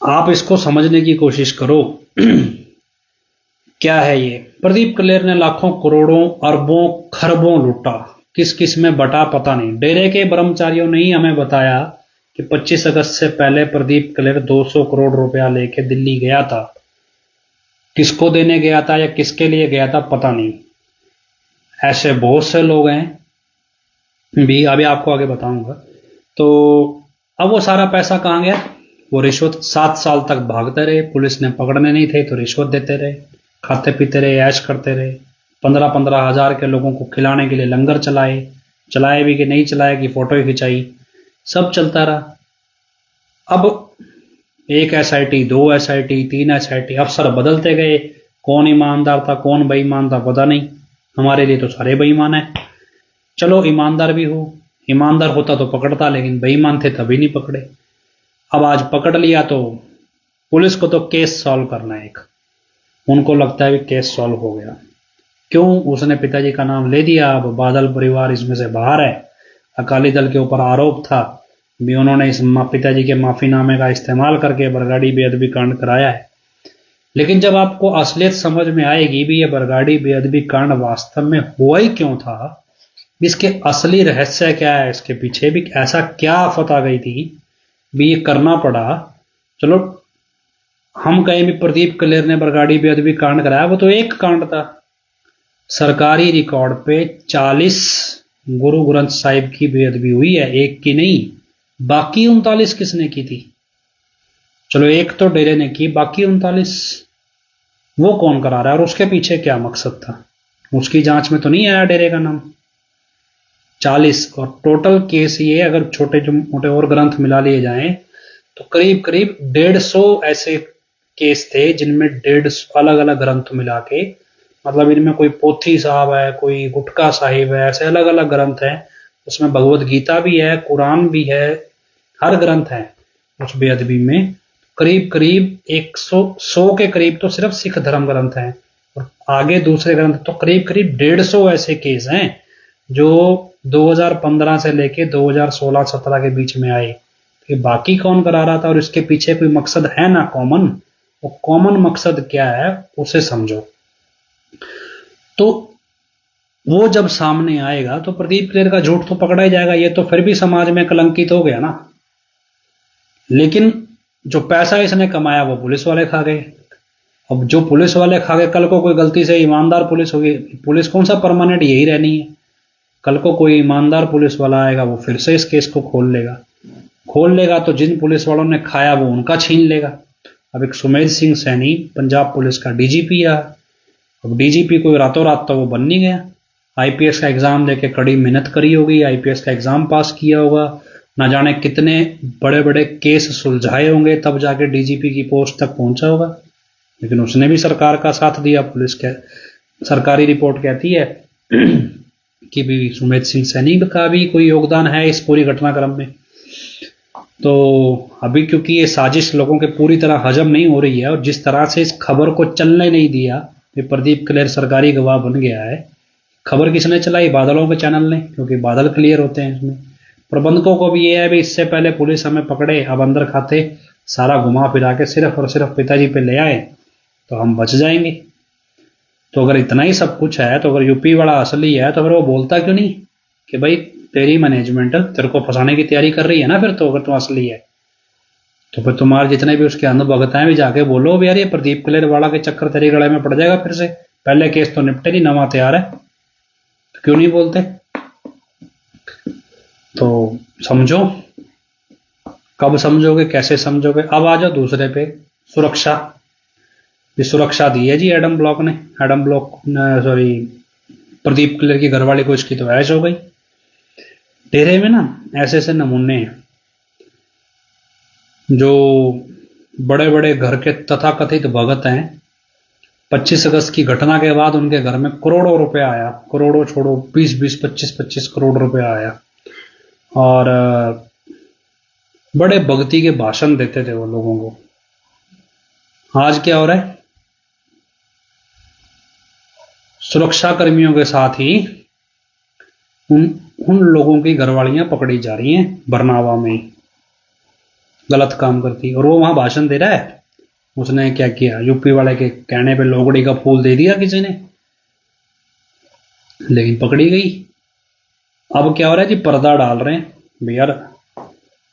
आप इसको समझने की कोशिश करो। क्या है ये? प्रदीप कलेर ने लाखों करोड़ों अरबों खरबों लूटा, किस किस में बटा पता नहीं। डेरे के ब्रह्मचारियों ने ही हमें बताया कि 25 अगस्त से पहले प्रदीप कलेर 200 करोड़ रुपया लेके दिल्ली गया था। किसको देने गया था या किसके लिए गया था पता नहीं। ऐसे बहुत से लोग हैं भी, अभी आपको आगे बताऊंगा। तो अब वो सारा पैसा कहां गया? वो रिश्वत। 7 साल तक भागते रहे, पुलिस ने पकड़ने नहीं थे तो रिश्वत देते रहे, खाते पीते रहे, ऐश करते रहे। 15-15 हजार के लोगों को खिलाने के लिए लंगर चलाए भी कि नहीं चलाए कि फोटो ही खिंचाई, सब चलता रहा। अब एक SIT, 2 SIT, 3 SIT, अफसर बदलते गए। कौन ईमानदार था कौन बेईमान था पता नहीं, हमारे लिए तो सारे बेईमान है। चलो ईमानदार भी हो, ईमानदार होता तो पकड़ता, लेकिन बेईमान थे तभी नहीं पकड़े। अब आज पकड़ लिया तो पुलिस को तो केस सॉल्व करना है, एक उनको लगता है कि केस सॉल्व हो गया। क्यों? उसने पिताजी का नाम ले दिया, अब बादल परिवार इसमें से बाहर है। अकाली दल के ऊपर आरोप था भी उन्होंने इस पिताजी के माफीनामे का इस्तेमाल करके बरगाड़ी बेअदबी कांड कराया है। लेकिन जब आपको असलियत समझ में आएगी भी ये बरगाड़ी बेअदबी कांड वास्तव में हुआ ही क्यों था, इसके असली रहस्य क्या है, इसके पीछे भी ऐसा क्या आफत आ गई थी भी ये करना पड़ा। चलो हम कहें भी प्रदीप कलेर ने बरगाड़ी बेअदबी कांड कराया, वो तो एक कांड था। सरकारी रिकॉर्ड पे 40 गुरु ग्रंथ साहिब की बेअदबी हुई है, एक की नहीं। बाकी 39 किसने की थी? चलो एक तो डेरे ने की, बाकी 39 वो कौन करा रहा है और उसके पीछे क्या मकसद था? उसकी जांच में तो नहीं आया डेरे का नाम। 40 और टोटल केस ये, अगर छोटे मोटे और ग्रंथ मिला लिए जाएं तो करीब करीब 150 ऐसे केस थे जिनमें 150 अलग अलग ग्रंथ मिला के, मतलब इनमें कोई पोथी साहब है, कोई गुटका साहिब है, ऐसे अलग अलग ग्रंथ हैं। उसमें भगवत गीता भी है, कुरान भी है, हर ग्रंथ है उस बेअदबी में। करीब करीब 100 के करीब तो सिर्फ सिख धर्म ग्रंथ हैं और आगे दूसरे ग्रंथ तो करीब करीब 150 ऐसे केस हैं जो 2015 से लेके 2016-17 के बीच में आए। कि बाकी कौन करा रहा था और इसके पीछे कोई मकसद है ना कॉमन, वो कॉमन मकसद क्या है उसे समझो। तो वो जब सामने आएगा तो प्रदीप कलेर का झूठ तो पकड़ा ही जाएगा, ये तो फिर भी समाज में कलंकित हो गया ना। लेकिन जो पैसा इसने कमाया वो पुलिस वाले खा गए। अब जो पुलिस वाले खा गए, कल को कोई गलती से ईमानदार पुलिस होगी, पुलिस कौन सा परमानेंट यही रहनी है। कल को कोई ईमानदार पुलिस वाला आएगा, वो फिर से इस केस को खोल लेगा तो जिन पुलिस वालों ने खाया वो उनका छीन लेगा। अब एक सुमेध सिंह सैनी पंजाब पुलिस का DGP है। अब DGP कोई रातों रात तो वो बन नहीं गया। IPS का एग्जाम देके कड़ी मेहनत करी होगी, IPS का एग्जाम पास किया होगा, ना जाने कितने बड़े बड़े केस सुलझाए होंगे, तब जाके DGP की पोस्ट तक पहुंचा होगा। लेकिन उसने भी सरकार का साथ दिया। पुलिस के सरकारी रिपोर्ट कहती है कि भी सुमेध सिंह सैनी का भी कोई योगदान है इस पूरी घटनाक्रम में। तो अभी क्योंकि ये साजिश लोगों के पूरी तरह हजम नहीं हो रही है और जिस तरह से इस खबर को चलने नहीं दिया, ये प्रदीप कलेर सरकारी गवाह बन गया है। खबर किसने चलाई? बादलों के चैनल ने, क्योंकि बादल क्लियर होते हैं इसमें। प्रबंधकों को भी ये है भी इससे पहले पुलिस हमें पकड़े, अब अंदर खाते सारा घुमा फिरा के सिर्फ और सिर्फ पिताजी पे ले आए तो हम बच जाएंगे। तो अगर इतना ही सब कुछ है, तो अगर यूपी वाला असली है तो फिर वो बोलता क्यों नहीं कि भाई तेरी मैनेजमेंट तेरे को फंसाने की तैयारी कर रही है ना। फिर तो अगर तुम असली है तो फिर तुम्हारे जितने भी उसके अनुभक्त हैं भी जाके बोलो भी यार ये प्रदीप कलेर वाला के चक्कर तेरे गले में पड़ जाएगा फिर से। पहले केस तो निपटे नहीं, नवा तैयार है, तो क्यों नहीं बोलते? तो समझो, कब समझोगे, कैसे समझोगे? अब आ जाओ दूसरे पे, सुरक्षा। ये सुरक्षा दी है जी एडम ब्लॉक ने, प्रदीप कलेर की घरवाली को इसकी तो ऐश हो गई। डेरे में ना ऐसे ऐसे नमूने हैं जो बड़े बड़े घर के तथाकथित भगत हैं। 25 अगस्त की घटना के बाद उनके घर में करोड़ों रुपया आया, करोड़ों छोड़ो 20-20, 25-25 करोड़ रुपया आया और बड़े भक्ति के भाषण देते थे वो लोगों को। आज क्या हो रहा है? सुरक्षा कर्मियों के साथ ही उन लोगों की घरवालियां पकड़ी जा रही हैं बरनावा में, गलत काम करती, और वो वहां भाषण दे रहा है। उसने क्या किया? यूपी वाले के कहने पे लोगड़ी का फूल दे दिया किसी ने, लेकिन पकड़ी गई। अब क्या हो रहा है जी? पर्दा डाल रहे हैं भाई यार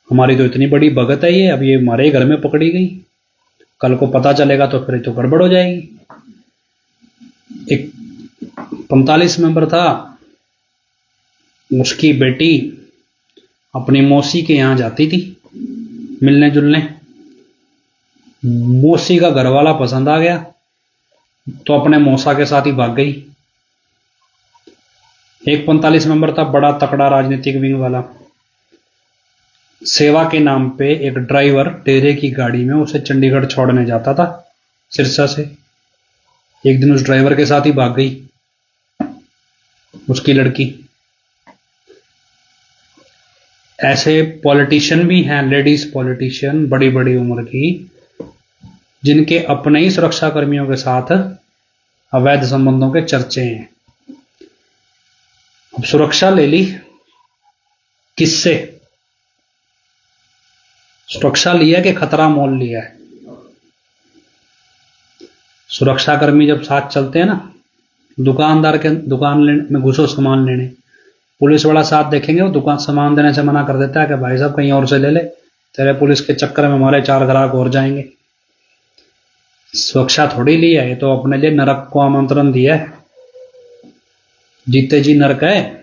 हमारी तो इतनी बड़ी भगत है ये, अब ये हमारे घर में पकड़ी गई, कल को पता चलेगा तो फिर तो गड़बड़ हो जाएगी। एक 45 मेंबर था, उसकी बेटी अपनी मौसी के यहां जाती थी मिलने जुलने, मौसी का घरवाला पसंद आ गया तो अपने मौसा के साथ ही भाग गई। एक 45 मेंबर था, बड़ा तकड़ा राजनीतिक विंग वाला, सेवा के नाम पे एक ड्राइवर डेरे की गाड़ी में उसे चंडीगढ़ छोड़ने जाता था सिरसा से। एक दिन उस ड्राइवर के साथ ही भाग गई उसकी लड़की। ऐसे पॉलिटिशियन भी हैं, लेडीज पॉलिटिशियन बड़ी बड़ी उम्र की, जिनके अपने ही सुरक्षा कर्मियों के साथ अवैध संबंधों के चर्चे हैं। अब सुरक्षा ले ली किससे? सुरक्षा लिया कि खतरा मोल लिया है? सुरक्षा कर्मी जब साथ चलते हैं ना, दुकानदार के दुकान में घुसो सामान लेने, पुलिस वाला साथ देखेंगे, वो दुकान सामान देने से मना कर देता है कि भाई साहब कहीं और से ले ले, तेरे पुलिस के चक्कर में हमारे 4 ग्राहक और जाएंगे। सुरक्षा थोड़ी ली है, ये तो अपने लिए नरक को आमंत्रण दिया है। जीते जी नरक है।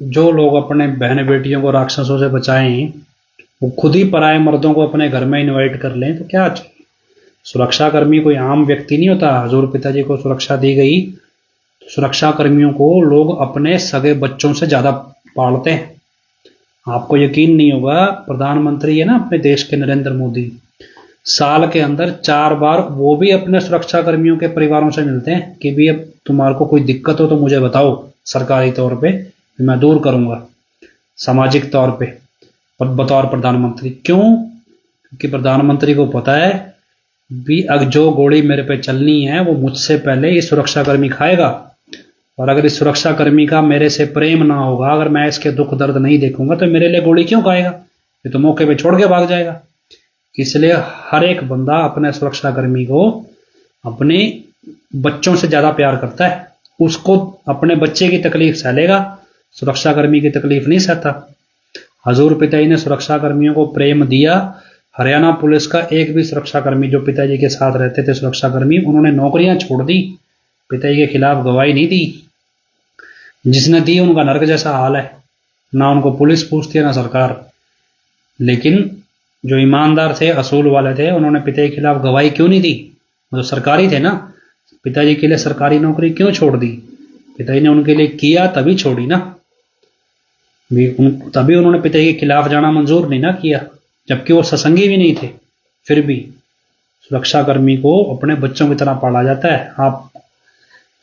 जो लोग अपने बहन बेटियों को राक्षसों से बचाएं, वो खुद ही पराये मर्दों को अपने घर में इनवाइट कर लें तो क्या चाहिए? सुरक्षा कर्मी कोई आम व्यक्ति नहीं होता। हजूर पिताजी को सुरक्षा दी गई तो सुरक्षा कर्मियों को लोग अपने सगे बच्चों से ज्यादा पालते हैं। आपको यकीन नहीं होगा, प्रधानमंत्री है ना अपने देश के नरेंद्र मोदी, साल के अंदर 4 बार वो भी अपने सुरक्षा कर्मियों के परिवारों से मिलते हैं कि भी अब तुम्हारे को कोई दिक्कत हो तो मुझे बताओ, सरकारी तौर पे मैं दूर करूंगा सामाजिक तौर पे बतौर प्रधानमंत्री। क्यों? क्योंकि प्रधानमंत्री को पता है भी अब जो गोली मेरे पे चलनी है वो मुझसे पहले ये सुरक्षाकर्मी खाएगा, और अगर इस सुरक्षाकर्मी का मेरे से प्रेम ना होगा, अगर मैं इसके दुख दर्द नहीं देखूंगा तो मेरे लिए गोली क्यों खाएगा? ये तो मौके पे छोड़ के भाग जाएगा। इसलिए हर एक बंदा अपने सुरक्षाकर्मी को अपने बच्चों से ज्यादा प्यार करता है। उसको अपने बच्चे की तकलीफ सहलेगा, सुरक्षाकर्मी की तकलीफ नहीं सहता। हजूर पिताजी ने सुरक्षाकर्मियों को प्रेम दिया। हरियाणा पुलिस का एक भी सुरक्षाकर्मी जो पिताजी के साथ रहते थे सुरक्षाकर्मी, उन्होंने नौकरियां छोड़ दी, पिताजी के खिलाफ गवाही नहीं दी। जिसने दी उनका नरक जैसा हाल है, ना उनको पुलिस पूछती है ना सरकार। लेकिन जो ईमानदार थे, असूल वाले थे, उन्होंने पिताजी के खिलाफ गवाही क्यों नहीं दी? वो तो सरकारी थे ना, पिताजी के लिए सरकारी नौकरी क्यों छोड़ दी? पिताजी ने उनके लिए किया तभी छोड़ी ना, तभी उन्होंने पिताजी के खिलाफ जाना मंजूर नहीं ना किया, जबकि वो सत्संगी भी नहीं थे। फिर भी सुरक्षाकर्मी को अपने बच्चों की तरह पाला जाता है। आप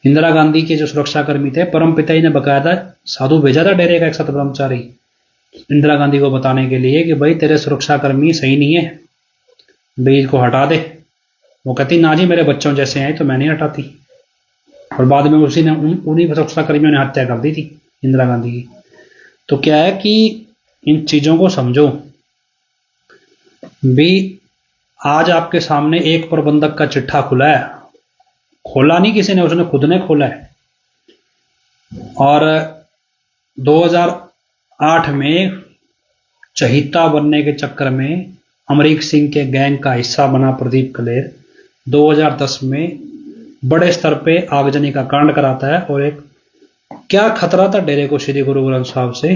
इंदिरा गांधी के जो सुरक्षाकर्मी थे, परम पिताजी ने बकायदा साधु भेजा था डेरे का एक सत ब्रह्मचारी इंदिरा गांधी को बताने के लिए कि भाई तेरे सुरक्षाकर्मी सही नहीं है, भाई इसको हटा दे। वो कहती ना जी मेरे बच्चों जैसे हैं तो मैं नहीं हटाती। और बाद में उसी ने उन्हीं सुरक्षाकर्मियों ने हत्या कर दी थी इंदिरा गांधी की। तो क्या है कि इन चीजों को समझो भी। आज आपके सामने एक प्रबंधक का चिट्ठा खुला है, खोला नहीं किसी ने, उसने खुद ने खोला है। और 2008 में चहीता बनने के चक्कर में अमरीक सिंह के गैंग का हिस्सा बना प्रदीप कलेर 2010 में बड़े स्तर पे आगजनी का कांड कराता है। और एक क्या खतरा था डेरे को श्री गुरु ग्रंथ साहब से?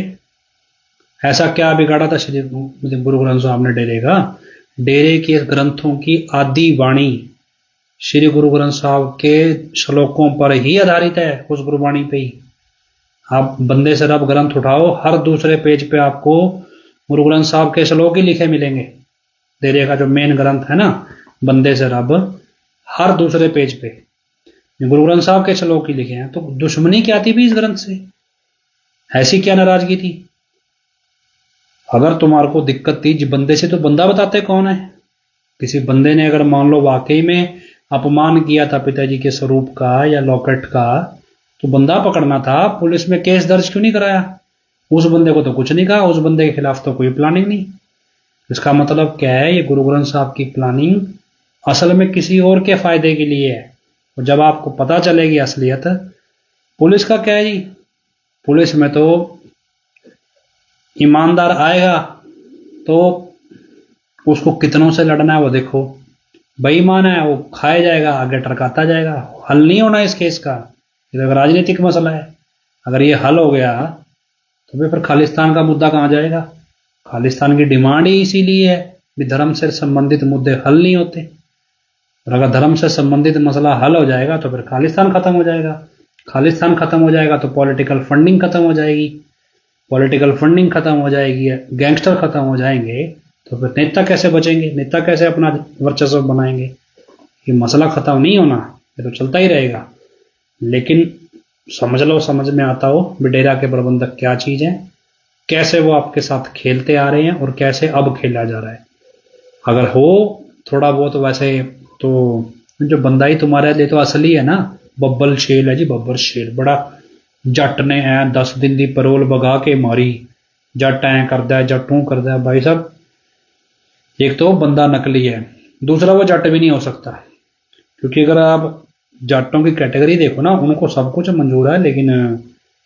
ऐसा क्या बिगाड़ा था श्री गुरु ग्रंथ साहब ने डेरे का? डेरे के ग्रंथों की आदि वाणी श्री गुरु ग्रंथ साहब के श्लोकों पर ही आधारित है, उस गुरुवाणी पे ही। आप बंदे से रब ग्रंथ उठाओ, हर दूसरे पेज पे आपको गुरु ग्रंथ साहब के श्लोक ही लिखे मिलेंगे। डेरे का जो मेन ग्रंथ है ना बंदे से रब, हर दूसरे पेज पे गुरु ग्रंथ साहब के श्लोक ही लिखे हैं। तो दुश्मनी क्या थी भी इस ग्रंथ से? ऐसी क्या नाराजगी थी? अगर तुम्हारे को दिक्कत थी बंदे से तो बंदा बताते कौन है। किसी बंदे ने अगर मान लो वाकई में अपमान किया था पिताजी के स्वरूप का या लॉकेट का, तो बंदा पकड़ना था। पुलिस में केस दर्ज क्यों नहीं कराया? उस बंदे को तो कुछ नहीं कहा, उस बंदे के खिलाफ तो कोई प्लानिंग नहीं। इसका मतलब क्या है? ये गुरु ग्रंथ साहब की प्लानिंग असल में किसी और के फायदे के लिए है। और जब आपको पता चलेगी असलियत, पुलिस का क्या है जी? पुलिस में तो ईमानदार आएगा तो उसको कितनों से लड़ना है वो देखो। बेईमान है वो खाया जाएगा, आगे टरकाता जाएगा। हल नहीं होना इस केस का, ये राजनीतिक मसला है। अगर ये हल हो गया तो फिर खालिस्तान का मुद्दा कहां जाएगा? खालिस्तान की डिमांड ही इसीलिए है कि धर्म से संबंधित मुद्दे हल नहीं होते। और अगर धर्म से संबंधित मसला हल हो जाएगा तो फिर खालिस्तान खत्म हो जाएगा। खालिस्तान खत्म हो जाएगा तो पॉलिटिकल फंडिंग खत्म हो जाएगी। पॉलिटिकल फंडिंग खत्म हो जाएगी, गैंगस्टर खत्म हो जाएंगे, तो फिर नेता कैसे बचेंगे, नेता कैसे अपना वर्चस्व बनाएंगे? ये मसला खत्म नहीं होना, ये तो चलता ही रहेगा। लेकिन समझ लो, समझ में आता हो डेरा के प्रबंधक क्या चीज है, कैसे वो आपके साथ खेलते आ रहे हैं और कैसे अब खेला जा रहा है। अगर हो थोड़ा बहुत वैसे, तो जो बंदा ही तुम्हारे लिए तो असली है ना, बब्बल शेर है जी, बब्बर शेर बड़ा जट ने है 10 दिन की परोल बगा के मारी, जट ऐ करदा है, जट ऊ करदा है। भाई साहब, एक तो बंदा नकली है, दूसरा वो जट भी नहीं हो सकता, क्योंकि अगर आप जाटों की कैटेगरी देखो ना, उनको सब कुछ मंजूर है, लेकिन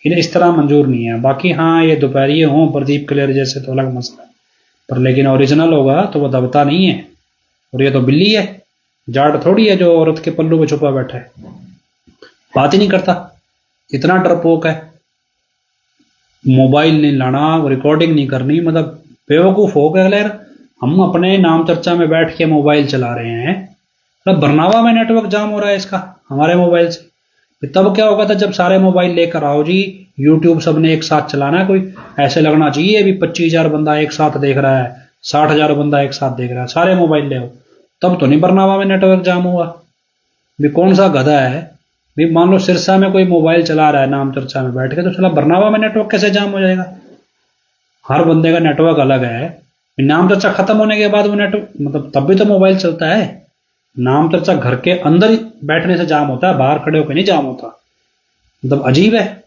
इन्हें इस तरह मंजूर नहीं है। बाकी हाँ, ये दोपहरिए हों प्रदीप क्लियर जैसे तो अलग मसला है, पर लेकिन ओरिजिनल होगा तो वो दबता नहीं है। और ये तो बिल्ली है, जाट थोड़ी है जो औरत के पल्लू में छुपा बैठा है, बात ही नहीं करता, इतना डरपोक है। मोबाइल नहीं लाना, रिकॉर्डिंग नहीं करनी, मतलब बेवकूफ हो गए यार। हम अपने नाम चर्चा में बैठ के मोबाइल चला रहे हैं, मतलब बरनावा में नेटवर्क जाम हो रहा है इसका हमारे मोबाइल से। तब क्या होगा था जब सारे मोबाइल लेकर आओ जी, यूट्यूब सबने एक साथ चलाना है, कोई ऐसे लगना चाहिए अभी 25,000 बंदा एक साथ देख रहा है, 60,000 बंदा एक साथ देख रहा है, सारे मोबाइल ले आओ, तब तो नहीं बरनावा में नेटवर्क जाम हुआ। भी कौन सा गधा है भी, मान लो सिरसा में कोई मोबाइल चला रहा है नाम चर्चा में बैठ के, तो चला बरनावा में नेटवर्क कैसे जाम हो जाएगा? हर बंदे का नेटवर्क अलग है, नाम चर्चा खत्म होने के बाद वो नेटवर्क, मतलब तब भी तो मोबाइल चलता है। नाम चर्चा घर के अंदर ही बैठने से जाम होता है, बाहर खड़े होकर नहीं जाम होता। मतलब अजीब है।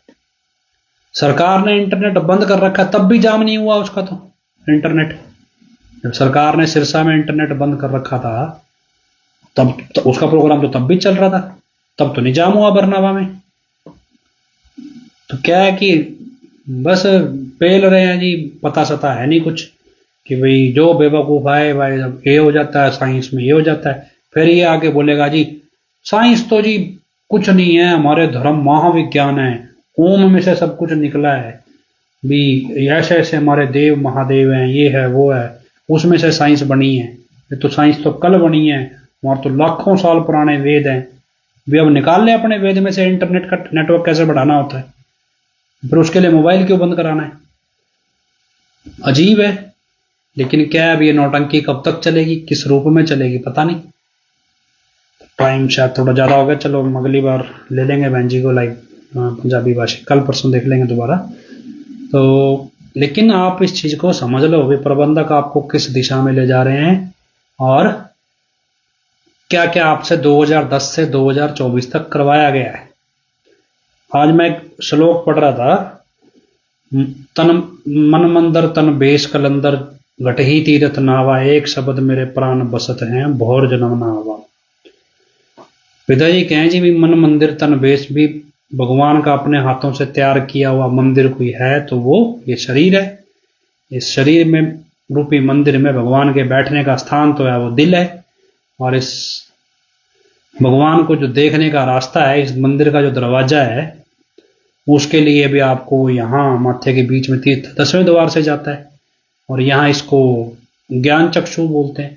सरकार ने इंटरनेट बंद कर रखा तब भी जाम नहीं हुआ उसका, तो इंटरनेट जब सरकार ने सिरसा में इंटरनेट बंद कर रखा था, तब तो उसका प्रोग्राम तो तब भी चल रहा था, तब तो नहीं जाम हुआ बरनावा में। तो क्या है कि बस पेल रहे हैं जी, पता सता है नहीं कुछ, कि भाई जो बेवकूफ आए भाई, जब ये हो जाता है साइंस में, ये हो जाता है, फिर ये आके बोलेगा जी साइंस तो जी कुछ नहीं है, हमारे धर्म महाविज्ञान है, ओम में से सब कुछ निकला है भी, ऐसे ऐसे हमारे देव महादेव हैं, ये है वो है, उसमें से साइंस बनी है। ये तो साइंस तो कल बनी है, वहां तो लाखों साल पुराने वेद हैं भी, अब निकाल ले अपने वेद में से इंटरनेट का नेटवर्क कैसे बढ़ाना होता है, फिर उसके लिए मोबाइल क्यों बंद कराना है? अजीब है। लेकिन क्या है, अब ये नौटंकी कब तक चलेगी, किस रूप में चलेगी, पता नहीं। टाइम शायद थोड़ा ज़्यादा हो गया, चलो अगली बार ले लेंगे बहन जी को लाइव पंजाबी भाषा, कल परसों देख लेंगे दोबारा। तो लेकिन आप इस चीज़ को समझ लो भी, प्रबंधक आपको किस दिशा में ले जा रहे हैं और क्या क्या आपसे 2010 से 2024 तक करवाया गया है। आज मैं एक श्लोक पढ़ रहा था, तन मन मंदर तन बेश कलंदर घटही तीरथ नावा, एक शब्द मेरे प्राण बसत हैं भौर जन्म नावा। पिताजी कहें जी भी मन मंदिर तन बेश, भी भगवान का अपने हाथों से तैयार किया हुआ मंदिर कोई है तो वो ये शरीर है। इस शरीर में रूपी मंदिर में भगवान के बैठने का स्थान तो है वो दिल है, और इस भगवान को जो देखने का रास्ता है, इस मंदिर का जो दरवाजा है, उसके लिए भी आपको यहाँ माथे के बीच में तीर्थ 10वें द्वार से जाता है, और यहाँ इसको ज्ञान चक्षु बोलते हैं,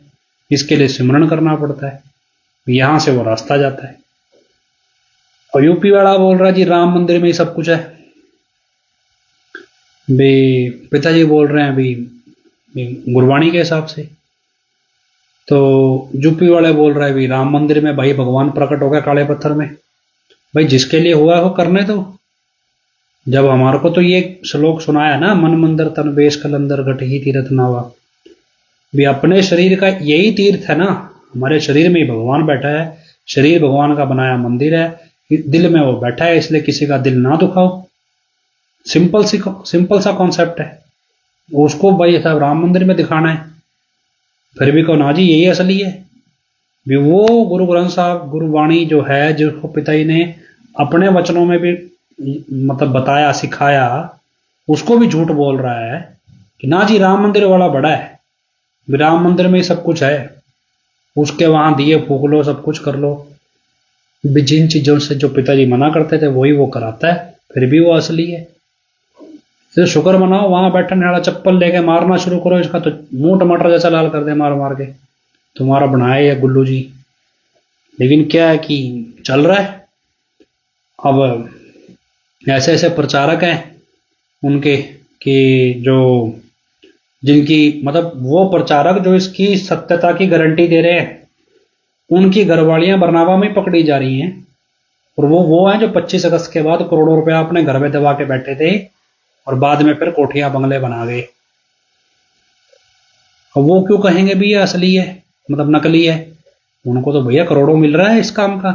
इसके लिए सिमरन करना पड़ता है, यहां से वो रास्ता जाता है। और यूपी वाला बोल रहा है जी राम मंदिर में ही सब कुछ है, भी पिताजी बोल रहे हैं भी गुरबाणी के हिसाब से, तो यूपी वाले बोल रहे हैं भी राम मंदिर में भाई भगवान प्रकट हो गया काले पत्थर में। भाई जिसके लिए हुआ हो करने दो। जब हमारे को तो ये श्लोक सुनाया ना, मन मंदिर तन बेश कलंदर घटही तीर्थ नावा, भी अपने शरीर का यही तीर्थ है ना, हमारे शरीर में ही भगवान बैठा है, शरीर भगवान का बनाया मंदिर है, दिल में वो बैठा है, इसलिए किसी का दिल ना दुखाओ। सिंपल सा कॉन्सेप्ट है। उसको भाई साहब राम मंदिर में दिखाना है, फिर भी कहो ना जी यही असली है। भी वो गुरु ग्रंथ साहब गुरुवाणी जो है, जिसको पिताजी ने अपने वचनों में भी मतलब बताया सिखाया, उसको भी झूठ बोल रहा है कि ना जी राम मंदिर वाला बड़ा है, राम मंदिर में ही सब कुछ है, उसके वहां दिए फूक लो, सब कुछ कर लो। जिन चीजों से जो पिताजी मना करते थे वही वो कराता है, फिर भी वो असली है। तो शुक्र मनाओ, वहां बैठने वाला चप्पल लेके मारना शुरू करो, इसका तो मुंह टमाटर जैसा लाल कर दे मार मार के, तुम्हारा बनाए या गुल्लू जी। लेकिन क्या है कि चल रहा है। अब ऐसे ऐसे प्रचारक हैं, उनके कि जो जिनकी मतलब वो प्रचारक जो इसकी सत्यता की गारंटी दे रहे हैं, उनकी घरवालियां बरनावा में पकड़ी जा रही हैं। और वो हैं जो 25 अगस्त के बाद करोड़ों रुपया अपने घर में दबा के बैठे थे और बाद में फिर कोठियां बंगले बना गए। अब वो क्यों कहेंगे भी ये असली है, मतलब नकली है? उनको तो भैया करोड़ों मिल रहा है इस काम का।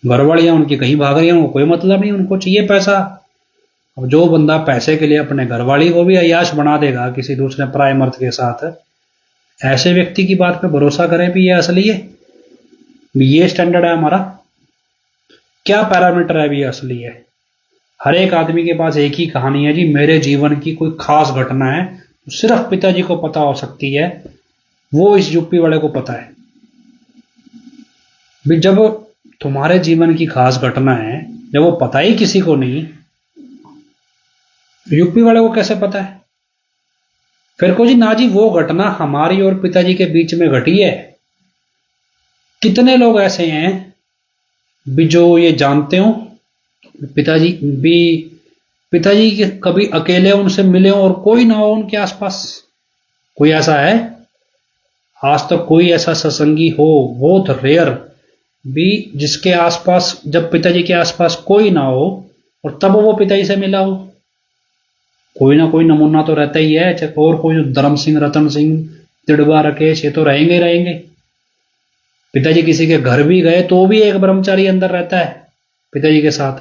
घरवालियां उनकी कहीं भाग रही हैं, उनको कोई मतलब नहीं, उनको चाहिए पैसा। अब जो बंदा पैसे के लिए अपने घरवाली को भी अय्याश बना देगा किसी दूसरे पराये मर्द के साथ, ऐसे व्यक्ति की बात पे भरोसा करें भी ये असली है, भी ये स्टैंडर्ड है हमारा? क्या पैरामीटर है भी ये असली है? हर एक आदमी के पास एक ही कहानी है जी, मेरे जीवन की कोई खास घटना है, सिर्फ पिताजी को पता हो सकती है, वो इस यूपी वाले को पता है। भी जब तुम्हारे जीवन की खास घटना है, जब वो पता ही किसी को नहीं, यूपी वाले को कैसे पता है? फिर को जी ना जी वो घटना हमारी और पिताजी के बीच में घटी है। कितने लोग ऐसे हैं भी जो ये जानते हो पिताजी के कभी अकेले उनसे मिले हो और कोई ना हो उनके आसपास? कोई ऐसा है? आज तक कोई ऐसा सत्संगी हो, बहुत रेयर, भी जिसके आसपास, जब पिताजी के आसपास कोई ना हो और तब वो पिताजी से मिला हो? कोई ना कोई नमूना तो रहता ही है। चाहे और कोई धर्म सिंह, रतन सिंह, तिड़वा, राकेश, ये तो रहेंगे ही रहेंगे। पिताजी किसी के घर भी गए तो भी एक ब्रह्मचारी अंदर रहता है पिताजी के साथ।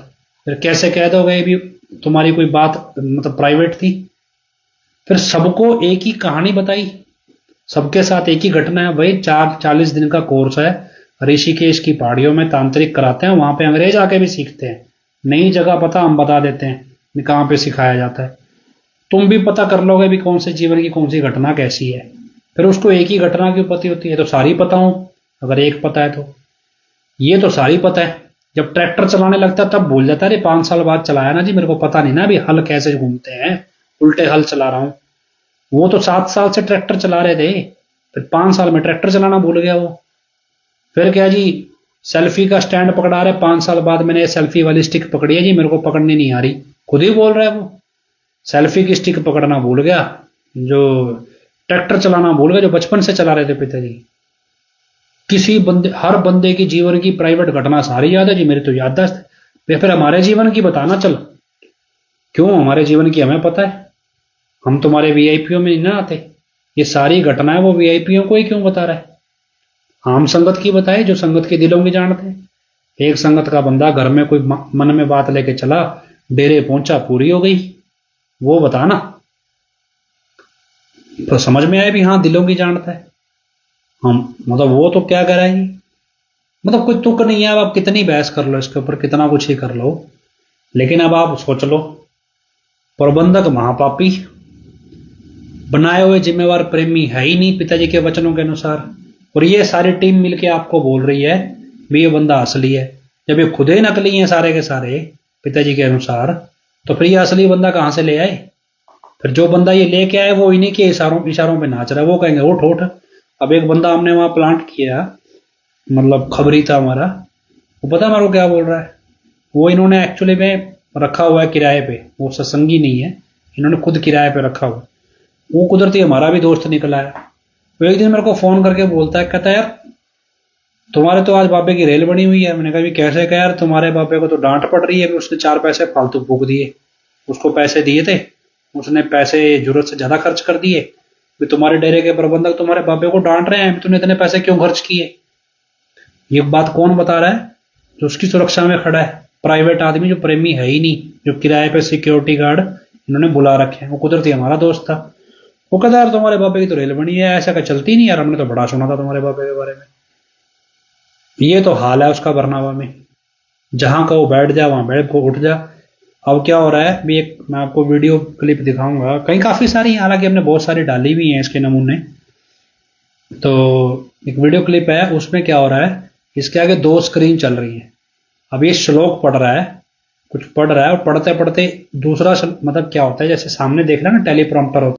फिर कैसे कह दोगे भी तुम्हारी कोई बात मतलब प्राइवेट थी? फिर सबको एक ही कहानी बताई, सबके साथ एक ही घटना है। भाई 40 दिन का कोर्स है, ऋषिकेश की पहाड़ियों में तांत्रिक कराते हैं, वहां पे अंग्रेज आके भी सीखते हैं। नई जगह पता हम बता देते हैं कहां पे सिखाया जाता है। तुम भी पता कर लोगे भी कौन से जीवन की कौन सी घटना कैसी है। फिर उसको एक ही घटना क्यों पता होती है? तो सारी पता हो, अगर एक पता है तो। ये तो सारी पता है, जब ट्रैक्टर चलाने लगता है तब भूल जाता है, अरे 5 साल बाद चलाया ना जी, मेरे को पता नहीं ना अभी हल कैसे घूमते हैं, उल्टे हल चला रहा हूं। वो तो 7 साल से ट्रैक्टर चला रहे थे, फिर 5 साल में ट्रैक्टर चलाना भूल गया वो। फिर क्या जी, सेल्फी का स्टैंड पकड़ा रहे, 5 साल बाद मैंने सेल्फी वाली स्टिक पकड़ी है जी, मेरे को पकड़नी नहीं आ रही। खुद ही बोल रहा है वो, सेल्फी की स्टिक पकड़ना भूल गया, जो ट्रैक्टर चलाना भूल गया जो बचपन से चला रहे थे पिताजी। किसी बंदे, हर बंदे की जीवन की प्राइवेट घटना सारी याद है जी, मेरी तो याददाश्त है। फिर हमारे जीवन की बताना चल, क्यों हमारे जीवन की हमें पता है, हम तुम्हारे वीआईपीओ में नहीं ना आते। ये सारी घटनाएं वो वीआईपीओ को ही क्यों बता रहा है? आम संगत की बताए जो संगत के दिलों की जानते हैं। एक संगत का बंदा घर में कोई मन में बात लेके चला, डेरे पहुंचा, पूरी हो गई, वो बताना तो समझ में आए भी हाँ दिलों की जानता है। हम मतलब वो तो क्या कराएगी, मतलब कोई तुक नहीं है। अब आप कितनी बहस कर लो इसके ऊपर, कितना कुछ ही कर लो, लेकिन अब आप सोच लो, प्रबंधक महापापी, बनाए हुए जिम्मेवार प्रेमी है ही नहीं पिताजी के वचनों के अनुसार, और ये सारी टीम मिलके आपको बोल रही है भी ये बंदा असली है, जब ये खुद ही नकली है सारे के सारे पिताजी के अनुसार, तो फिर ये असली बंदा कहां से ले आए? फिर जो बंदा ये लेके आए वो इन्हीं के इशारों पे नाच रहा है, वो कहेंगे उठ उठ। अब एक बंदा हमने वहां प्लांट किया, मतलब खबरी था हमारा, वो पता हमारे को क्या बोल रहा है, वो इन्होंने एक्चुअली में रखा हुआ है किराए पे, वो सत्संगी नहीं है, इन्होंने खुद किराए पे रखा हुआ। वो कुदरती हमारा भी दोस्त निकला है। वो एक दिन मेरे को फोन करके बोलता है, कहता है यार तुम्हारे तो आज बाबे की रेल बनी हुई है। मैंने कहा भी कैसे? कहा यार तुम्हारे बाबे को तो डांट पड़ रही है, उसने 4 पैसे फालतू फूक दिए, उसको पैसे दिए थे, उसने पैसे जरूरत से ज्यादा खर्च कर दिए, भी तुम्हारे डेरे के प्रबंधक तुम्हारे बाबे को डांट रहे हैं, तुमने इतने पैसे क्यों खर्च किए? ये बात कौन बता रहा है? जो उसकी सुरक्षा में खड़ा है, प्राइवेट आदमी, जो प्रेमी है ही नहीं, जो किराए पे सिक्योरिटी गार्ड इन्होंने बुला रखे हैं। वो कुदरती हमारा दोस्त था। वो कहता यार तुम्हारे बाबे की तो रेल बनी है, ऐसा का चलती नहीं यार, हमने तो बड़ा सुना था तुम्हारे बाबे के बारे में। ये तो हाल है उसका बरनावा में, जहां का वो बैठ जा वहां बैठ को उठ जा। अब क्या हो रहा है भी, एक मैं आपको वीडियो क्लिप दिखाऊंगा, कहीं काफी सारी, हालांकि हमने बहुत सारी डाली भी हैं इसके नमूने। तो एक वीडियो क्लिप है, उसमें क्या हो रहा है, इसके आगे 2 स्क्रीन चल रही है। अब ये श्लोक पढ़ रहा है, कुछ पढ़ रहा है, और पढ़ते पढ़ते दूसरा मतलब क्या होता है, जैसे सामने देख रहा है ना टेलीप्रॉम्प्टर होता है,